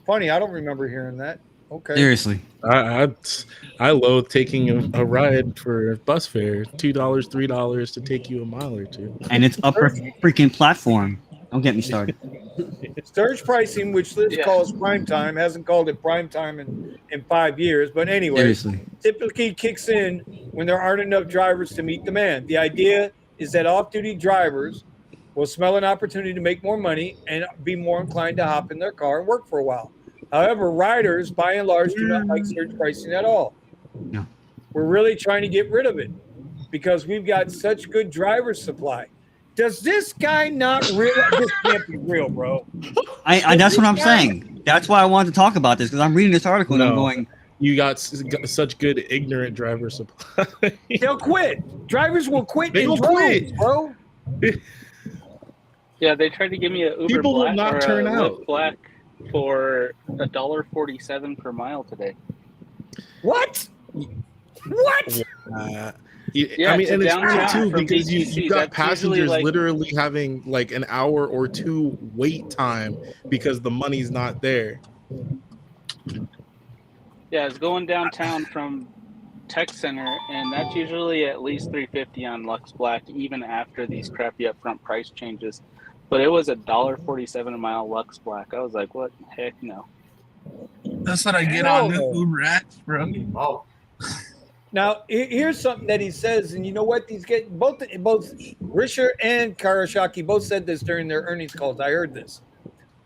Funny, I don't remember hearing that. Okay. Seriously. I loathe taking a ride for bus fare, $2, $3 to take you a mile or two. And it's upper freaking platform. Don't get me started. Surge pricing, which Liz Yeah. calls prime time, hasn't called it prime time in 5 years. But anyway, Seriously. typically kicks in when there aren't enough drivers to meet demand. The idea is that off-duty drivers will smell an opportunity to make more money and be more inclined to hop in their car and work for a while. However, riders, by and large, do not like surge pricing at all. No. We're really trying to get rid of it because we've got such good driver supply. Does this guy not realize this can't be real, bro? I that's what I'm saying. That's why I wanted to talk about this, because I'm reading this article and I'm going, you got such good ignorant driver supply. They'll quit. Drivers will quit They in will droves, quit. bro. Yeah, they tried to give me an Uber People will Black not or turn a out. Lyft Black for $1.47 per mile today. What? What? Yeah, I mean, to and it's funny downtown too from because BTC, you've got that's usually passengers like- literally having like an hour or two wait time because the money's not there. Yeah, it's going downtown from Tech Center, and that's usually at least $3.50 on Lux Black, even after these crappy upfront price changes. But it was $1.47 a mile Lux Black. I was like, what? Heck no. That's what I get Hell on the no. Uber apps, bro. Oh, Now, here's something that he says, and you know what? These get both Risher and Karashaki both said this during their earnings calls. I heard this.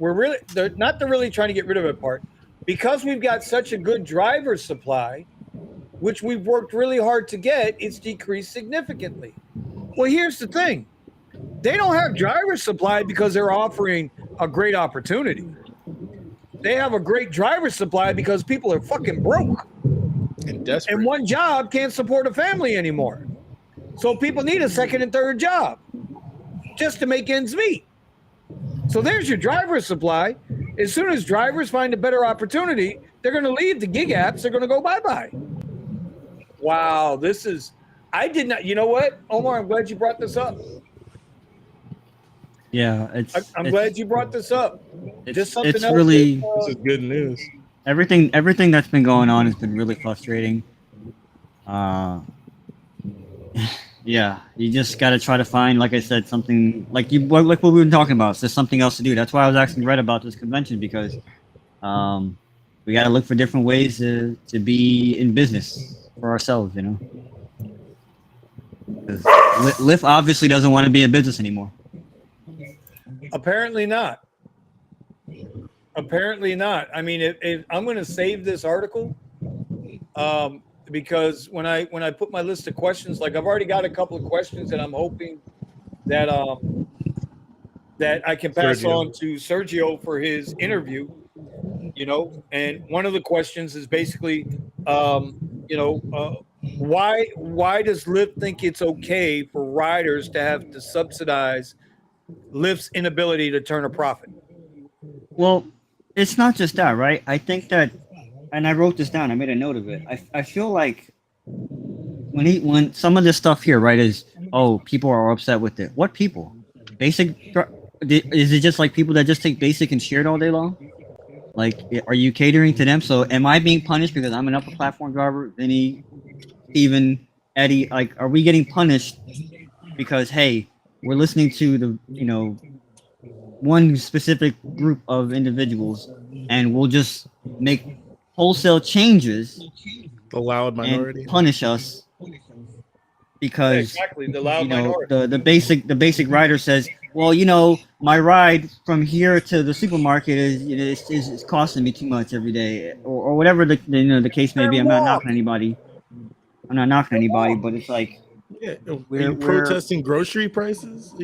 They're really trying to get rid of it part, because we've got such a good driver supply, which we've worked really hard to get. It's decreased significantly. Well, here's the thing: they don't have driver supply because they're offering a great opportunity. They have a great driver supply because people are fucking broke. And desperate. And one job can't support a family anymore. So people need a second and third job just to make ends meet. So there's your driver supply. As soon as drivers find a better opportunity, they're going to leave the gig apps. They're going to go bye-bye. Wow, I did not, you know what, Omar, I'm glad you brought this up. yeah, I'm glad you brought this up. Just something it's else. really This is good news. everything that's been going on has been really frustrating. Yeah, you just got to try to find, like I said, something like what we've been talking about. So there's something else to do. That's why I was asking Red about this convention, because we got to look for different ways to be in business for ourselves, you know. 'Cause Lyft obviously doesn't want to be in business anymore. Apparently not. Apparently not. I mean, if I'm going to save this article, because when I put my list of questions, like I've already got a couple of questions that I'm hoping that that I can pass on to Sergio for his interview. You know, and one of the questions is basically, why does Lyft think it's okay for riders to have to subsidize Lyft's inability to turn a profit? Well, it's not just that, right? I think that, and I wrote this down. I made a note of it. I feel like when some of this stuff here, right, is people are upset with it. What people? Basic? Is it just like people that just take basic and share it all day long? Like, are you catering to them? So, am I being punished because I'm an upper platform driver? Vinny, Steven, Eddie, like, are we getting punished because, hey, we're listening to the one specific group of individuals, and we'll just make wholesale changes, The loud minority. and punish us because Yeah, exactly, the loud minority. the basic rider says, well, my ride from here to the supermarket is costing me too much every day, or whatever the case may be. I'm not knocking anybody, but it's like, Yeah, are we're you protesting grocery prices?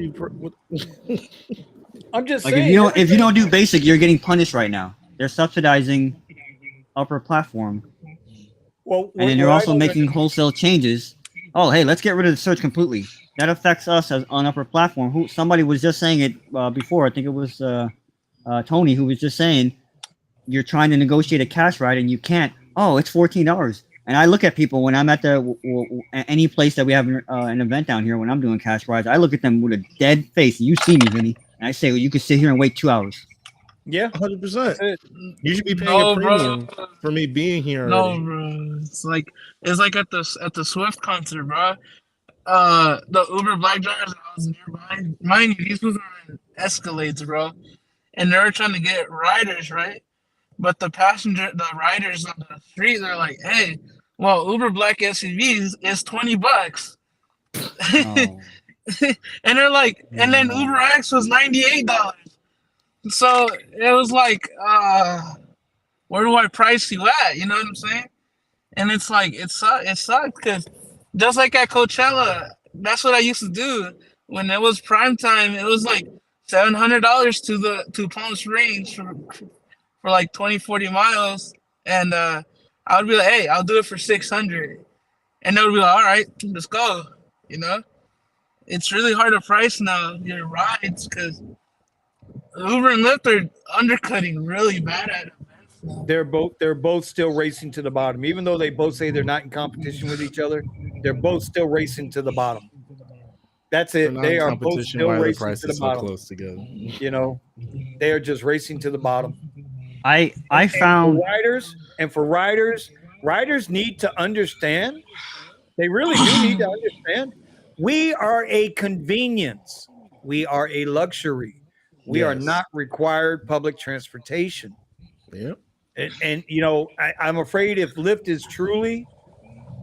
I'm just like, saying. if you don't do basic, you're getting punished right now. They're subsidizing upper platform, and then they're also making wholesale changes. Oh, hey, let's get rid of the surge completely. That affects us as on upper platform. Somebody was just saying it before. I think it was Tony who was just saying, you're trying to negotiate a cash ride and you can't. Oh, it's $14. And I look at people when I'm at any place that we have an event down here. When I'm doing cash rides, I look at them with a dead face. You see me, Vinny, and I say, well, you could sit here and wait 2 hours. Yeah, 100%. You should be paying No, a premium bro. for me being here No, already. bro. It's like at the Swift concert, bro. The Uber black drivers that I was nearby, mind you, these was on Escalades, bro, and they were trying to get riders, right? But the riders on the street, they're like, "Hey, well, Uber black SUVs is $20." Oh, And they're like, and then Uber X was $98. So it was like, where do I price you at? You know what I'm saying? And it's like it sucked because just like at Coachella, that's what I used to do when it was prime time. It was like $700 to Palm Springs for like 20, 40 miles, and I would be like, hey, I'll do it for 600, and they would be like, all right, let's go. You know, it's really hard to price now your rides because Uber and Lyft are undercutting really bad at it. they're both still racing to the bottom, even though they both say they're not in competition with each other. They're both still racing to the bottom. That's it. They are both still why the racing price to the is so bottom. close together. You know, they are just racing to the bottom. I And found for riders need to understand. They really do need to understand. We are a convenience. We are a luxury. We are Yes. not required public transportation. Yep. And you know, I'm afraid if Lyft is truly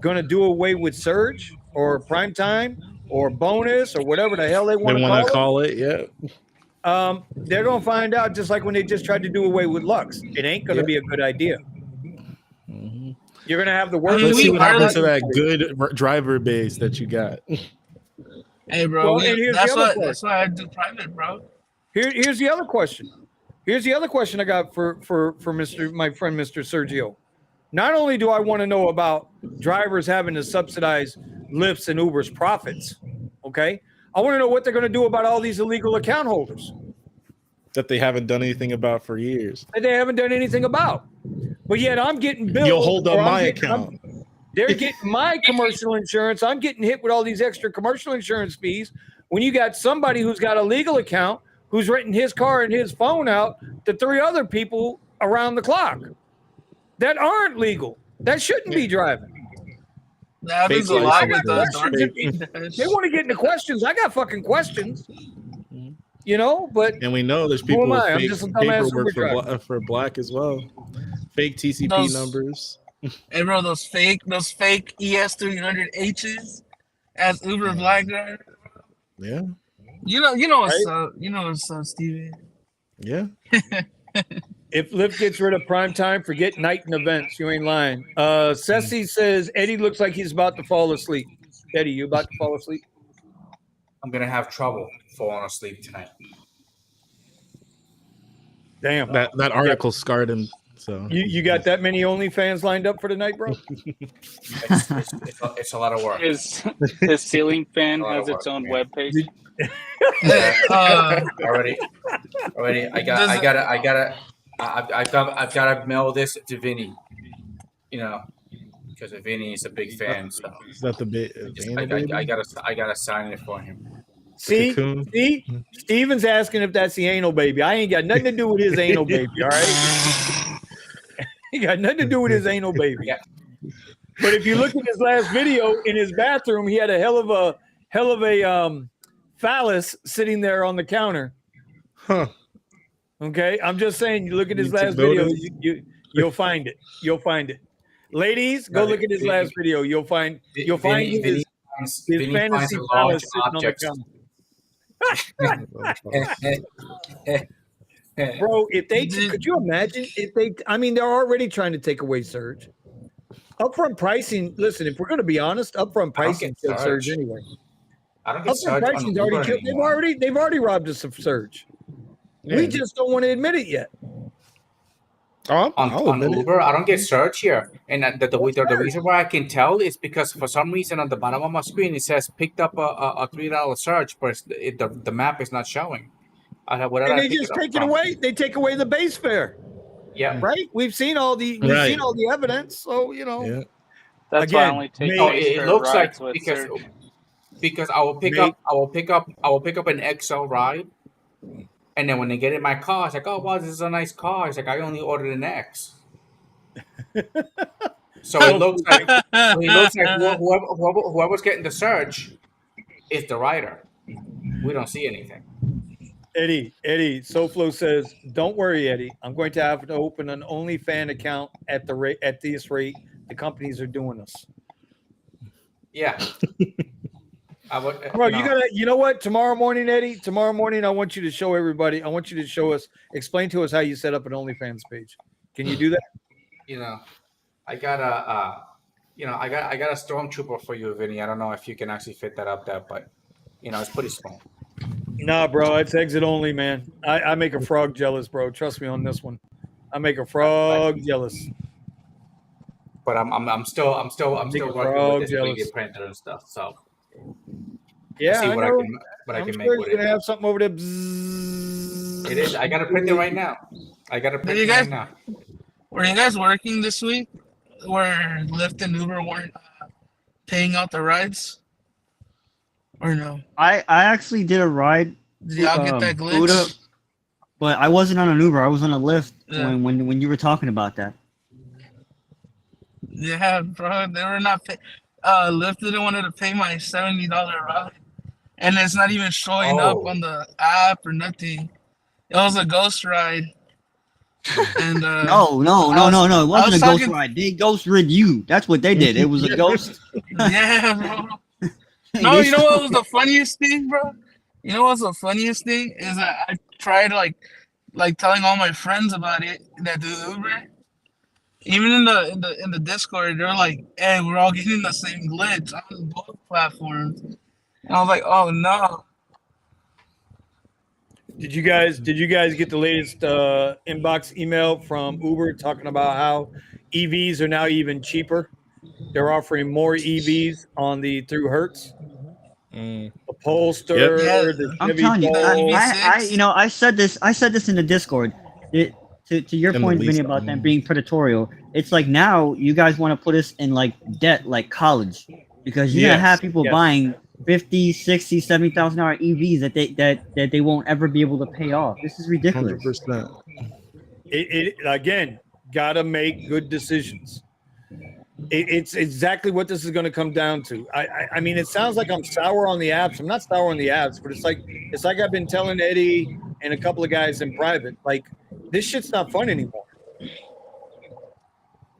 going to do away with surge or prime time or bonus or whatever the hell they want to call it, yeah. they're going to find out just like when they just tried to do away with Lux. It ain't going to be a good idea. Mm-hmm. You're going to have the worst. Let's see what happens to barely- that good driver base that you got. Hey, bro, Well, and here's the other part. that's why I do private, bro. Here's the other question. Here's the other question I got for my friend Mr. Sergio. Not only do I want to know about drivers having to subsidize Lyft's and Uber's profits, okay? I want to know what they're going to do about all these illegal account holders That they haven't done anything about for years. that they haven't done anything about. But yet I'm getting billed. You'll hold or on I'm my getting- account. They're getting my commercial insurance. I'm getting hit with all these extra commercial insurance fees when you got somebody who's got a legal account who's renting his car and his phone out to 3 other people around the clock that aren't legal, that shouldn't be driving. That happens a Fake lot license, with us. fake- They want to get into questions. I got fucking questions, you know, but And we know there's Who people am with I? I'm fake just a dumbass paperwork Uber driver. for black as well. Fake TCP Those- numbers. Hey, bro, those fake ES300Hs as Uber black driver. Yeah. You know what's up. You know what's up, Steven. Yeah. if Lyft gets rid of prime time, forget night and events. You ain't lying. Ceci says Eddie looks like he's about to fall asleep. Eddie, you about to fall asleep? I'm gonna have trouble falling asleep tonight. Damn. That article scarred him. So You got that many OnlyFans lined up for tonight, bro? It's a lot of work. His ceiling fan has its own webpage. Already. I've gotta mail this to Vinny. You know, because Vinny is a big fan. So is that the bit? I gotta sign it for him. See, Cocoon. Steven's asking if that's the anal baby. I ain't got nothing to do with his anal baby. All right, he got nothing to do with his anal baby. Yeah. But if you look at his last video in his bathroom, he had a hell of a phallus sitting there on the counter. Huh. Okay, I'm just saying. You look at his You took last video, notice? you'll find it. You'll find it. Ladies, go look at his last video. You'll find his Vinny fantasy finds a phallus large sitting on the counter. Bro, if they could you imagine if they? I mean, they're already trying to take away surge. Upfront pricing. Listen, if we're going to be honest, upfront pricing killed surge anyway. I don't get Upfront surge on pricing's already Uber killed. anymore. They've already robbed us of surge. We just don't want to admit it yet. I'll on admit it. Uber, I don't get search here, and the reason why I can tell is because for some reason on the bottom of my screen it says picked up a $3 search, but the map is not showing. And they just take it away. They take away the base fare. Yeah, right. We've seen all the evidence, so you know. Yeah. That's why I only take it looks like rides with because I will pick up an XL ride, And then when they get in my car, it's like, oh, wow, this is a nice car. It's like, I only ordered an X. So it looks like whoever's getting the search is the rider. We don't see anything. Eddie, SoFlo says, "Don't worry, Eddie. I'm going to have to open an OnlyFans account at this rate. The companies are doing us." Yeah. Bro, you gotta. You know what? Tomorrow morning, Eddie. Tomorrow morning, I want you to show everybody. I want you to show us. Explain to us how you set up an OnlyFans page. Can you do that? I got a stormtrooper for you, Vinny. I don't know if you can actually fit that up there, but it's pretty small. Nah, bro, it's exit only, man. I make a frog jealous, bro. Trust me on this one. I make a frog jealous. But I'm still working with this 3D printer and stuff. So yeah, see what I can I'm make sure with you're gonna it. have something over there. Bzzz. It is. I got to print it right now. Right now. Were you guys working this week? Where Lyft and Uber weren't paying out the rides? Or no? I actually did a ride. Did y'all get that glitch? Buddha, but I wasn't on an Uber. I was on a Lyft when you were talking about that. Yeah, bro. They were not pay. Lyft didn't want to pay my $70 ride, and it's not even showing up on the app or nothing. It was a ghost ride. And no, it wasn't a ghost ride. They ghost rid you. That's what they did. It was a ghost. Yeah, bro. No, you know what was the funniest thing, bro? You know what's the funniest thing is that I tried like telling all my friends about it that do Uber. Even in the Discord, they're like, "Hey, we're all getting the same glitch on both platforms." And I was like, "Oh no." Did you guys get the latest inbox email from Uber talking about how EVs are now even cheaper? They're offering more EVs through Hertz. The Polestar, the I'm Chevy telling you, Bolt. I said this in the Discord. To your point, Vinny, about them being predatory. It's like now you guys want to put us in like debt, like college, because you're gonna have people buying 50, 60, 70,000 EVs that they won't ever be able to pay off. This is ridiculous. 100%. It again, gotta make good decisions. It's exactly what this is going to come down to. I mean, it sounds like I'm sour on the apps. I'm not sour on the apps, but it's like I've been telling Eddie and a couple of guys in private, like, this shit's not fun anymore.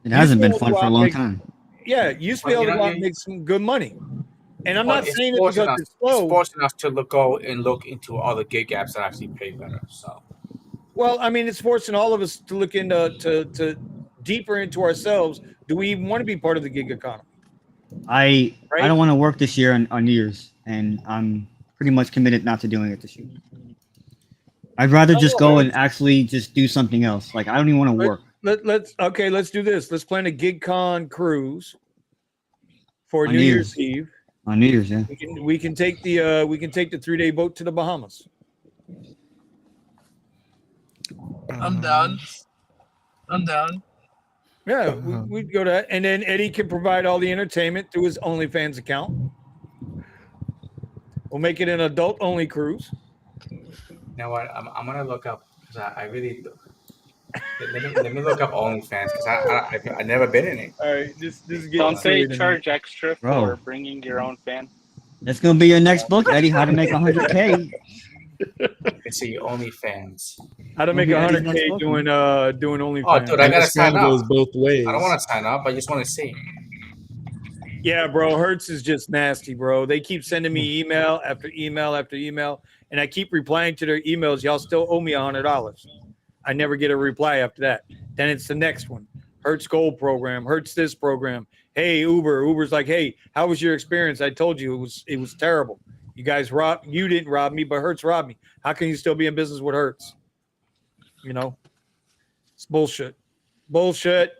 It hasn't been fun for a long time. Yeah, you used to be able to go out and make some good money. And I'm not saying it because it's slow. It's forcing us to go and look into other gig apps that actually pay better. So, well, I mean, it's forcing all of us to look into to deeper into ourselves. Do we even want to be part of the gig economy? I don't want to work this year on New Year's, and I'm pretty much committed not to doing it this year. I'd rather just go and actually just do something else. Like, I don't even want to work. Let's do this. Let's plan a GigCon cruise for New Year's Eve. On New Year's, yeah. We can take the 3-day boat to the Bahamas. I'm down. Yeah, we'd go to that. And then Eddie can provide all the entertainment through his OnlyFans account. We'll make it an adult-only cruise. You know what? I'm gonna look up because I really let me look up OnlyFans because I've never been in it. All right, this is getting Don't they charge extra for bringing your own fan? That's gonna be your next book, Eddie. How to make 100K. Let's see, OnlyFans. How to make 100K doing OnlyFans. Oh, dude, I gotta sign up. Goes both ways. I don't want to sign up. I just want to see. Yeah, bro, Hertz is just nasty, bro. They keep sending me email after email after email, and I keep replying to their emails. Y'all still owe me $100. I never get a reply after that. Then it's the next one. Hertz Gold program, Hertz this program. Hey, Uber's like, hey, how was your experience? I told you it was terrible. You guys you didn't rob me, but Hertz robbed me. How can you still be in business with Hertz? You know, it's bullshit. Bullshit.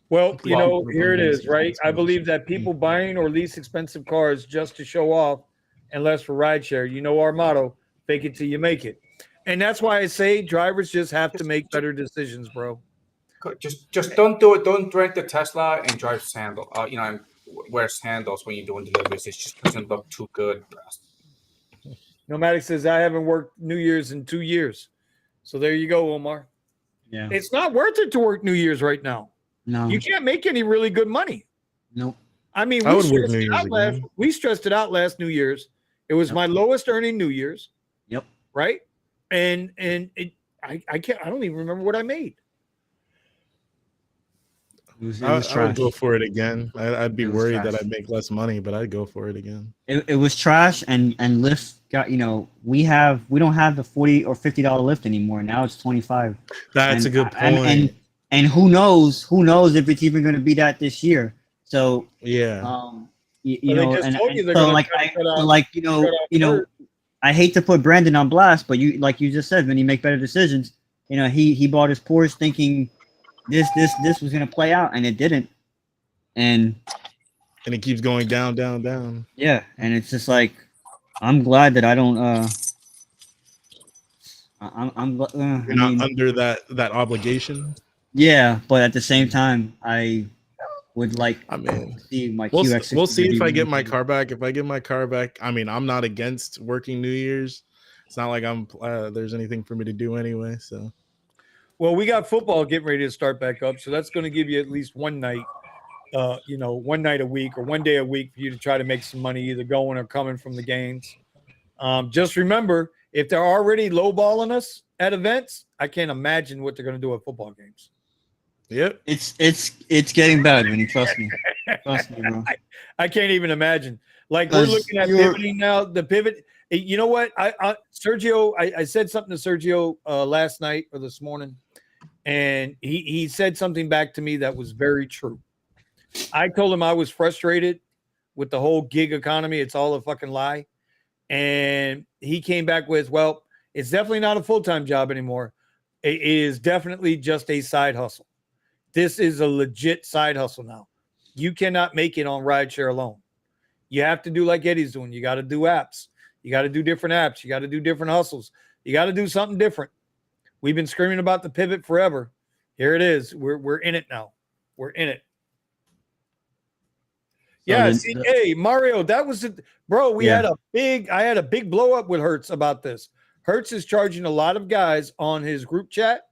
Well, you know, here it is, right? I believe that people buying or lease expensive cars just to show off and less for rideshare. You know our motto, fake it till you make it. And that's why I say drivers just have to make better decisions, bro. Just don't do it. Don't rent the Tesla and drive Sandal. wears handles when you're doing deliveries. It just doesn't look too good. Nomadic says, I haven't worked New Year's in 2 years. So there you go, Omar. Yeah. It's not worth it to work New Year's right now. No. You can't make any really good money. Nope. I mean, I would work New Year's we stressed it out last New Year's. It was my lowest earning New Year's. Yep. Right? And I don't even remember what I made. I would go for it again. I'd be worried trash. that I'd make less money, but I'd go for it again. It was trash, and Lyft got, we don't have the $40 or $50 Lyft anymore. Now it's 25. That's a good point. And who knows if it's even going to be that this year. So yeah, I hate to put Brandon on blast, but you just said, when you make better decisions, he bought his Porsche thinking this was going to play out, and it didn't. And it keeps going down. Yeah, and it's just like, I'm glad that I don't. You're not under that obligation. Yeah, but at the same time, I would like. See my QX60. We'll see if I get my car back. If I get my car back, I'm not against working New Year's. It's not like there's anything for me to do anyway. So, well, we got football getting ready to start back up, so that's going to give you at least one night. One night a week or one day a week for you to try to make some money, either going or coming from the games. Just remember, if they're already lowballing us at events, I can't imagine what they're going to do at football games. Yep. It's getting bad, Vinny. Trust me. Trust me, bro. I can't even imagine. Like, we're looking at pivoting now. The pivot. You know what? Sergio, I said something to Sergio last night or this morning, and he said something back to me that was very true. I told him I was frustrated with the whole gig economy. It's all a fucking lie. And he came back with, well, it's definitely not a full-time job anymore. It is definitely just a side hustle. This is a legit side hustle now. You cannot make it on Rideshare alone. You have to do like Eddie's doing. You got to do apps. You got to do different apps. You got to do different hustles. You got to do something different. We've been screaming about the pivot forever. Here it is. We're in it now. We're in it. Yeah, hey Mario, that was it, bro. I had a big blow up with Hertz about this. Hertz is charging a lot of guys on his group chat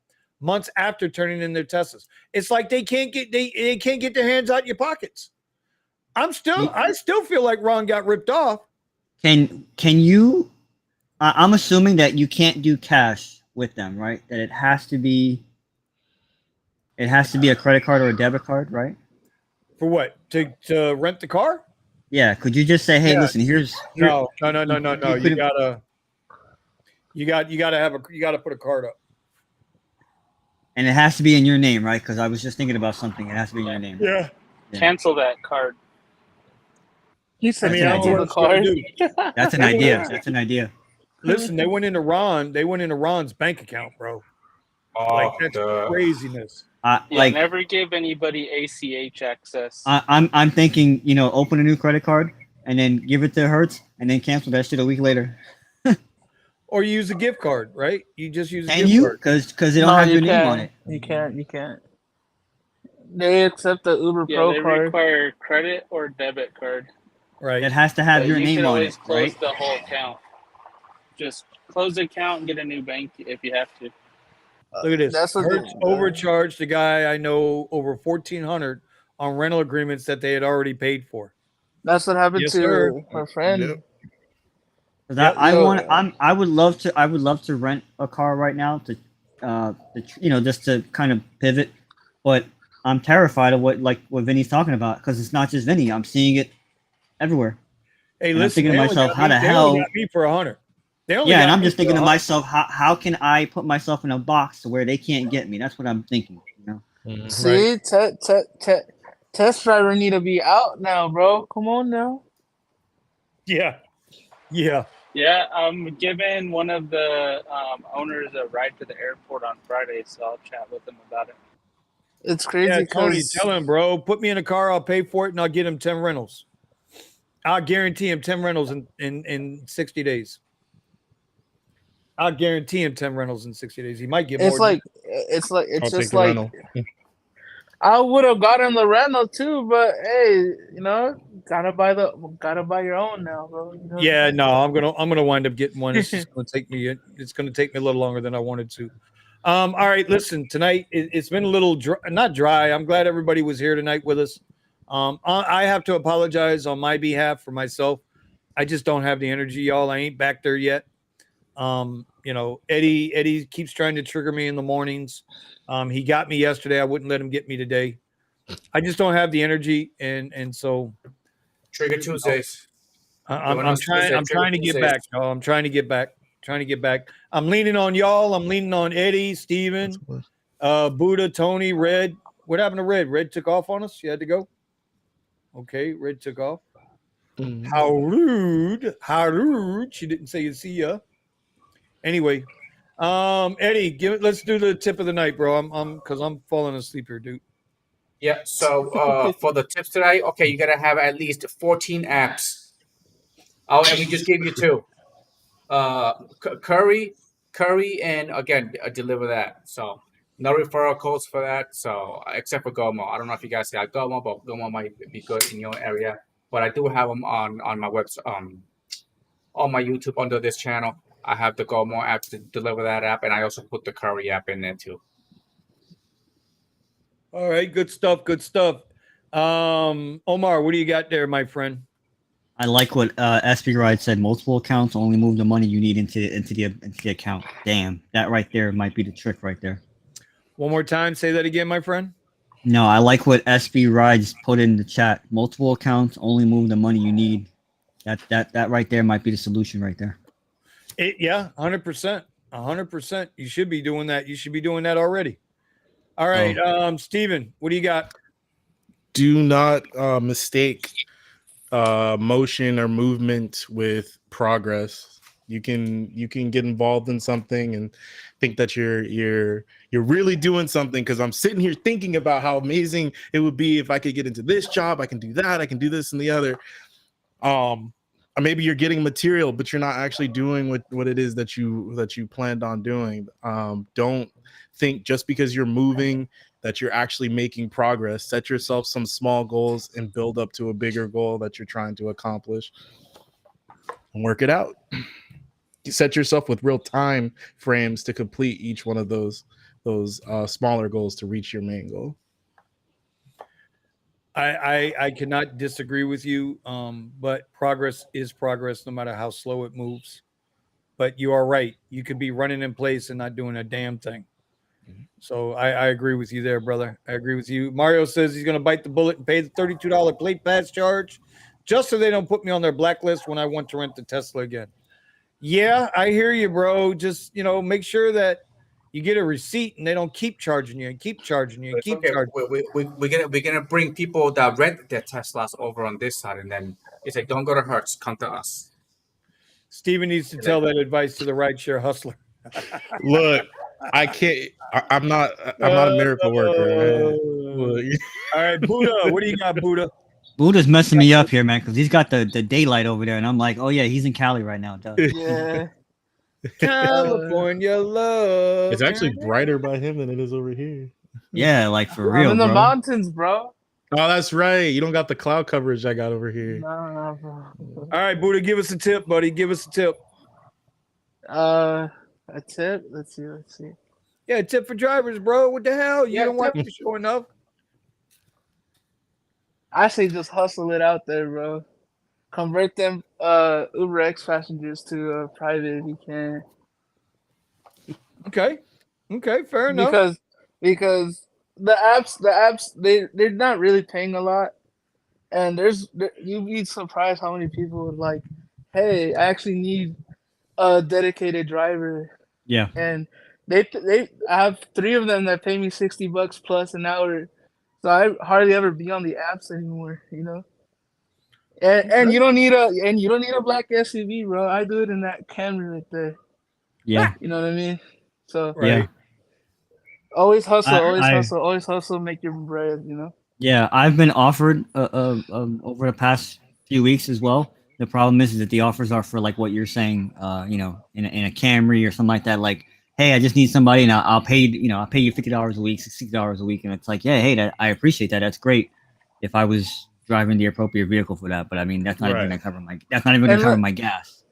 months after turning in their Teslas. It's like they can't get their hands out your pockets. I still feel like Ron got ripped off. Can you? I'm assuming that you can't do cash with them, right? That it has to be a credit card or a debit card, right? For what? To rent the car? Yeah. Could you just say, hey, listen, no. You gotta put a card up. And it has to be in your name, right? Because I was just thinking about something. It has to be in your name. Yeah. Cancel that card. He said, the card. That's an idea. That's an idea. Listen, they went into Ron's bank account, bro. Like, that's craziness. Never give anybody ACH access. I'm thinking, open a new credit card and then give it to Hertz and then cancel that shit a week later. Or you use a gift card, right? You just use a gift card. Because they don't have your name on it. You can't. They accept the Uber Pro they card. Require credit or debit card. Right. It has to have your name on it. You can always close the whole account. Just close the account and get a new bank if you have to. Look at this. Hertz overcharged a guy I know over $1,400 on rental agreements that they had already paid for. That's what happened to our friend. Yep. I would love to rent a car right now just to kind of pivot, but I'm terrified of what Vinny's talking about, because it's not just Vinny. I'm seeing it everywhere. Hey, listen, I'm thinking to myself, how the hell? Got me for $100. And I'm just thinking to myself, how can I put myself in a box to where they can't get me? That's what I'm thinking. See, test driver need to be out now, bro. Come on now. Yeah. Yeah, I'm giving one of the owners a ride to the airport on Friday, so I'll chat with him about it. It's crazy. Yeah, Tony, tell him, bro, put me in a car, I'll pay for it, and I'll get him 10 rentals. I'll guarantee him 10 rentals in 60 days. I'll guarantee him 10 rentals in 60 days. He might get more. It's just like I would have gotten the rental too, but hey, gotta buy your own now, bro. You know? Yeah, no, I'm gonna wind up getting one. It's just gonna take me. It's gonna take me a little longer than I wanted to. All right, listen. Tonight it's been a little not dry. I'm glad everybody was here tonight with us. I have to apologize on my behalf for myself. I just don't have the energy, y'all. I ain't back there yet. Eddie keeps trying to trigger me in the mornings. He got me yesterday. I wouldn't let him get me today. I just don't have the energy, and so Trigger Tuesdays. I'm trying to get back, y'all. I'm trying to get back. I'm leaning on y'all. I'm leaning on Eddie, Steven, Buddha, Tony, Red. What happened to Red? Red took off on us. She had to go. Okay, Red took off. How rude. How rude. She didn't say you see ya. Anyway, Eddie, let's do the tip of the night, bro. Because I'm falling asleep here, dude. Yeah. So for the tips tonight, okay, you gotta have at least 14 apps. Oh, and we just gave you 2. Curry, and again, deliver that. So no referral codes for that. So except for Gomo, I don't know if you guys got Gomo, but Gomo might be good in your area. But I do have them on my website, on my YouTube under this channel. I have the Gomo app to deliver that app, and I also put the Curry app in there too. All right, good stuff. Good stuff. Omar, what do you got there, my friend? I like what SB Ride said. Multiple accounts, only move the money you need into the account. Damn, that right there might be the trick right there. One more time, say that again, my friend. No, I like what SB Rides put in the chat. Multiple accounts, only move the money you need. That right there might be the solution right there. 100%. 100%. You should be doing that. You should be doing that already. All right, Steven, what do you got? Do not mistake motion or movement with progress. You can get involved in something and think that you're really doing something, because I'm sitting here thinking about how amazing it would be if I could get into this job. I can do that. I can do this and the other. Or maybe you're getting material, but you're not actually doing what it is that you planned on doing. Don't think just because you're moving that you're actually making progress. Set yourself some small goals and build up to a bigger goal that you're trying to accomplish, and work it out. You set yourself with real time frames to complete each one of those smaller goals to reach your main goal. I cannot disagree with you, but progress is progress no matter how slow it moves. But you are right. You could be running in place and not doing a damn thing. So I agree with you there, brother. I agree with you. Mario says he's going to bite the bullet and pay the $32 plate pass charge just so they don't put me on their blacklist when I want to rent the Tesla again. Yeah, I hear you, bro. Just, make sure that you get a receipt and they don't keep charging you and keep charging you and keep charging you. We're gonna bring people that rent their Teslas over on this side, and then it's like, don't go to Hertz, come to us. Steven needs to tell that advice to the rideshare hustler. Look, I can't. I'm not a miracle worker. All right, Buddha, what do you got, Buddha? Buddha's messing me up here, man, because he's got the daylight over there, and I'm like, oh yeah, he's in Cali right now. Yeah. California love. It's actually brighter by him than it is over here. Yeah, like for real, I'm in the bro. mountains, bro. Oh, that's right. You don't got the cloud coverage I got over here. No, bro. All right, Buddha, give us a tip, buddy. Give us a tip. A tip? Let's see. Yeah, a tip for drivers, bro. What the hell? You don't watch the show enough. I say just hustle it out there, bro. Convert them Uber X passengers to private if you can. Okay, fair enough. Because the apps they're not really paying a lot, and you'd be surprised how many people would like, hey, I actually need a dedicated driver. Yeah. And I have 3 of them that pay me $60 plus an hour, so I hardly ever be on the apps anymore, And you don't need a black SUV, bro. I do it in that Camry right there. Yeah. You know what I mean? So Yeah. always hustle, always hustle, make your bread, Yeah, I've been offered over the past few weeks as well. The problem is that the offers are for like what you're saying, in a Camry or something like that. Like, hey, I just need somebody, and I'll pay I'll pay you $50 a week, $60 a week, and it's like, yeah, hey, I appreciate that. That's great. If I was driving the appropriate vehicle for that, but I mean, that's not even gonna cover my gas.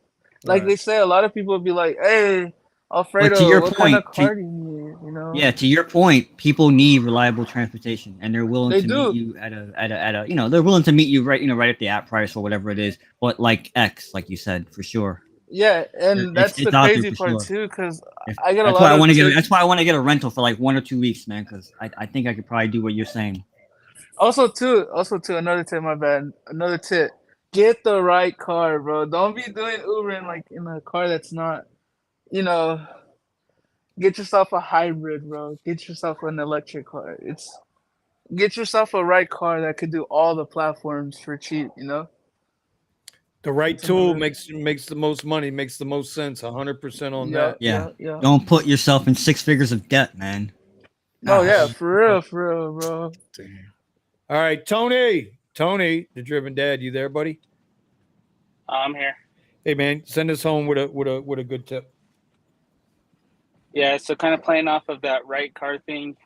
Like they say, a lot of people be like, "Hey, But to Alfredo, your what kind point, of car do you need?" You know? yeah, to your point, people need reliable transportation, and they're willing They to do. meet you at a they're willing to meet you right at the app price or whatever it is. But like X, like you said, for sure. Yeah, and that's the It's out there crazy for part sure. too, because I get a That's lot why I of want to get. tips. That's why I want to get a rental for like 1 or 2 weeks, man. Because I think I could probably do what you're saying. Also too, another tip. My bad. Another tip. Get the right car, bro. Don't be doing Uber in a car that's not. You know, get yourself a hybrid, bro. Get yourself an electric car. Get yourself a right car that could do all the platforms for cheap. You know. The right tool makes the most money, makes the most sense. 100% on that. Yeah. Don't put yourself in 6 figures of debt, man. No, yeah, for real, bro. Damn. All right, Tony, the driven dad, you there, buddy? I'm here. Hey, man, send us home with a good tip. Yeah, so kind of playing off of that right car thing,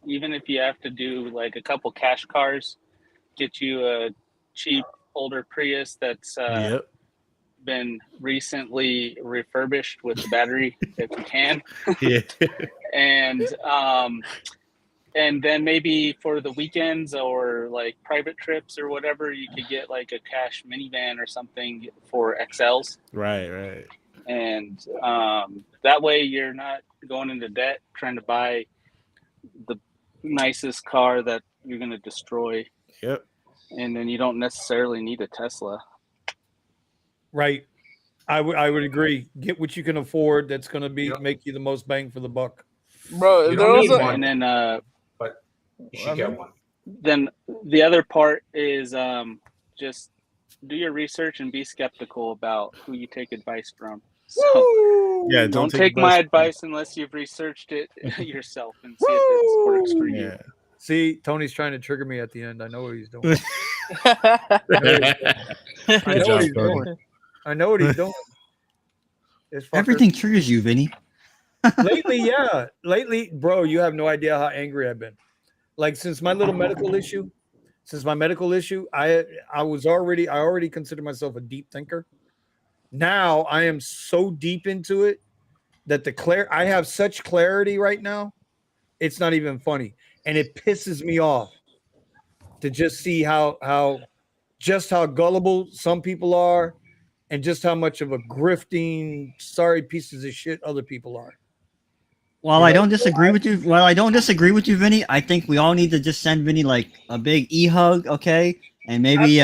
even if you have to do like a couple cash cars, get you a cheap older Prius that's Yep. been recently refurbished with the battery if you can. Yeah. And then maybe for the weekends or like private trips or whatever, you could get like a cash minivan or something for XLs. Right. And that way you're not going into debt trying to buy the nicest car that you're going to destroy. Yep. And then you don't necessarily need a Tesla. Right. I would agree. Get what you can afford. That's going to make you the most bang for the buck. Bro, You don't need one. And then But you should get one. Then the other part is just do your research and be skeptical about who you take advice from. So Yeah, don't take my advice unless you've researched it yourself and see if it works for you. See, Tony's trying to trigger me at the end. I know what he's doing. I know what he's doing. Everything triggers you, Vinny. Lately, bro, you have no idea how angry I've been. Like since my medical issue, I already consider myself a deep thinker. Now I am so deep into it that I have such clarity right now. It's not even funny. And it pisses me off to just see how gullible some people are and just how much of a grifting, sorry pieces of shit other people are. While I don't disagree with you, Vinny, I think we all need to just send Vinny like a big e-hug, okay? And maybe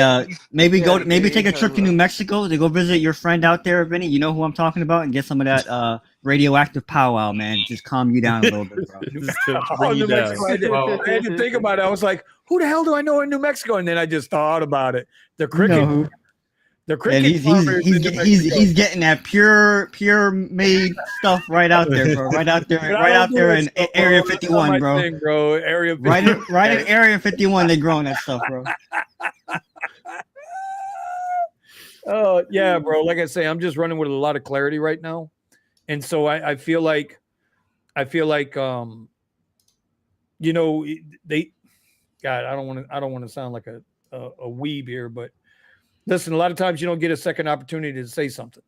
take a trip to New Mexico to go visit your friend out there, Vinny. You know who I'm talking about, and get some of that radioactive powwow, man. Just calm you down a little bit, bro. New Mexico, I had to think about it. I was like, who the hell do I know in New Mexico? And then I just thought about it. The cricket. The cricket farmers he's getting that pure made stuff right out there, bro. Right out there in Area 51, bro. Area 51. Right in Area 51, they're growing that stuff, bro. Oh yeah, bro. Like I say, I'm just running with a lot of clarity right now, and so I feel like, you know, God, I don't want to sound like a weeb here, but. Listen, a lot of times you don't get a second opportunity to say something.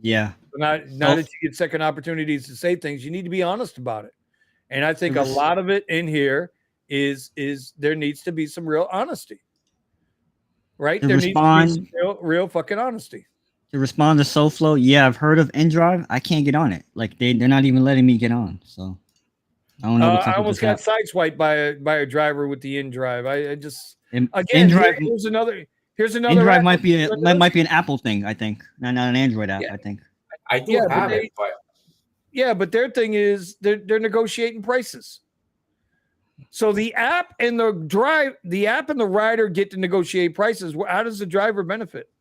Yeah. Now that you get second opportunities to say things, you need to be honest about it. And I think a lot of it in here is there needs to be some real honesty. Right? There needs to be some real fucking honesty. To respond to SoFlo, yeah, I've heard of InDrive. I can't get on it. Like they're not even letting me get on. So I don't know. I almost got sideswiped by a driver with the InDrive. I just InDrive. Here's another. InDrive might be an Apple thing, I think, not an Android app. Yeah. I think. I do have it, but their thing is they're negotiating prices. So the app and the rider get to negotiate prices. How does the driver benefit?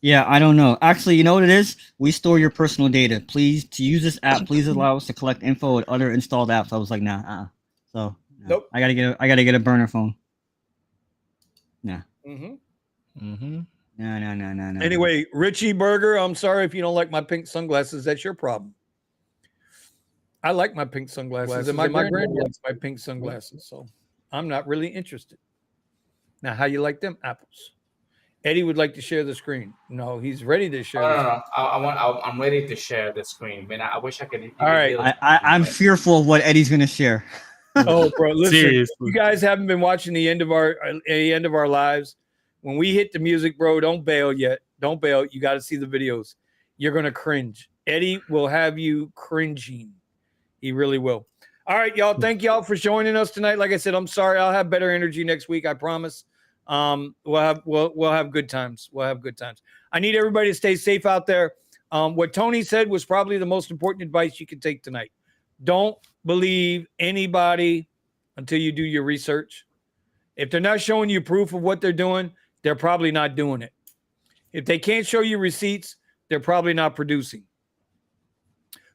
Yeah, I don't know. Actually, you know what it is? We store your personal data. Please, to use this app, please allow us to collect info with other installed apps. I was like, nah. So nope. I gotta get a burner phone. Nah. Mm-hmm. No. Anyway, Richie Berger, I'm sorry if you don't like my pink sunglasses. That's your problem. I like my pink sunglasses, and my granddad likes my pink sunglasses, so I'm not really interested. Now, how you like them apples? Eddie would like to share the screen. No, he's ready to share. No. I'm ready to share the screen. Man, I wish I could. All right. I'm fearful of what Eddie's gonna share. Oh, bro, listen. Seriously. You guys haven't been watching the end of our lives. When we hit the music, bro, don't bail yet. Don't bail. You got to see the videos. You're gonna cringe. Eddie will have you cringing. He really will. All right, y'all. Thank y'all for joining us tonight. Like I said, I'm sorry. I'll have better energy next week. I promise. We'll have good times. We'll have good times. I need everybody to stay safe out there. What Tony said was probably the most important advice you can take tonight. Don't believe anybody until you do your research. If they're not showing you proof of what they're doing, they're probably not doing it. If they can't show you receipts, they're probably not producing.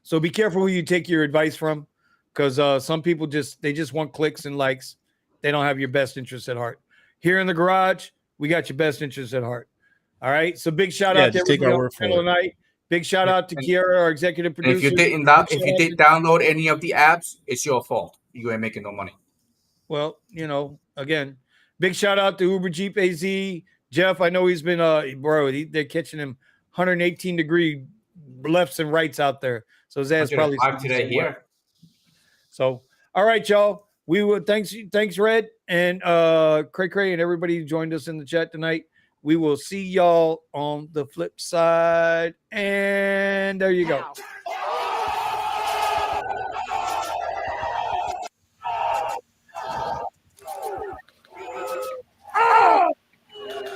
So be careful who you take your advice from, because some people just want clicks and likes. They don't have your best interests at heart. Here in the garage, we got your best interests at heart. All right. So big shout out to everybody on the panel tonight. Big shout out to Kiara, our executive producer. If you didn't download any of the apps, it's your fault. You ain't making no money. Well, again, big shout out to Uber Jeep AZ. Jeff, I know he's been they're catching him 118 degree lefts and rights out there. So his ass probably today here. So, all right, y'all. We will thanks Red and Cray Cray and everybody who joined us in the chat tonight. We will see y'all on the flip side. And there you go.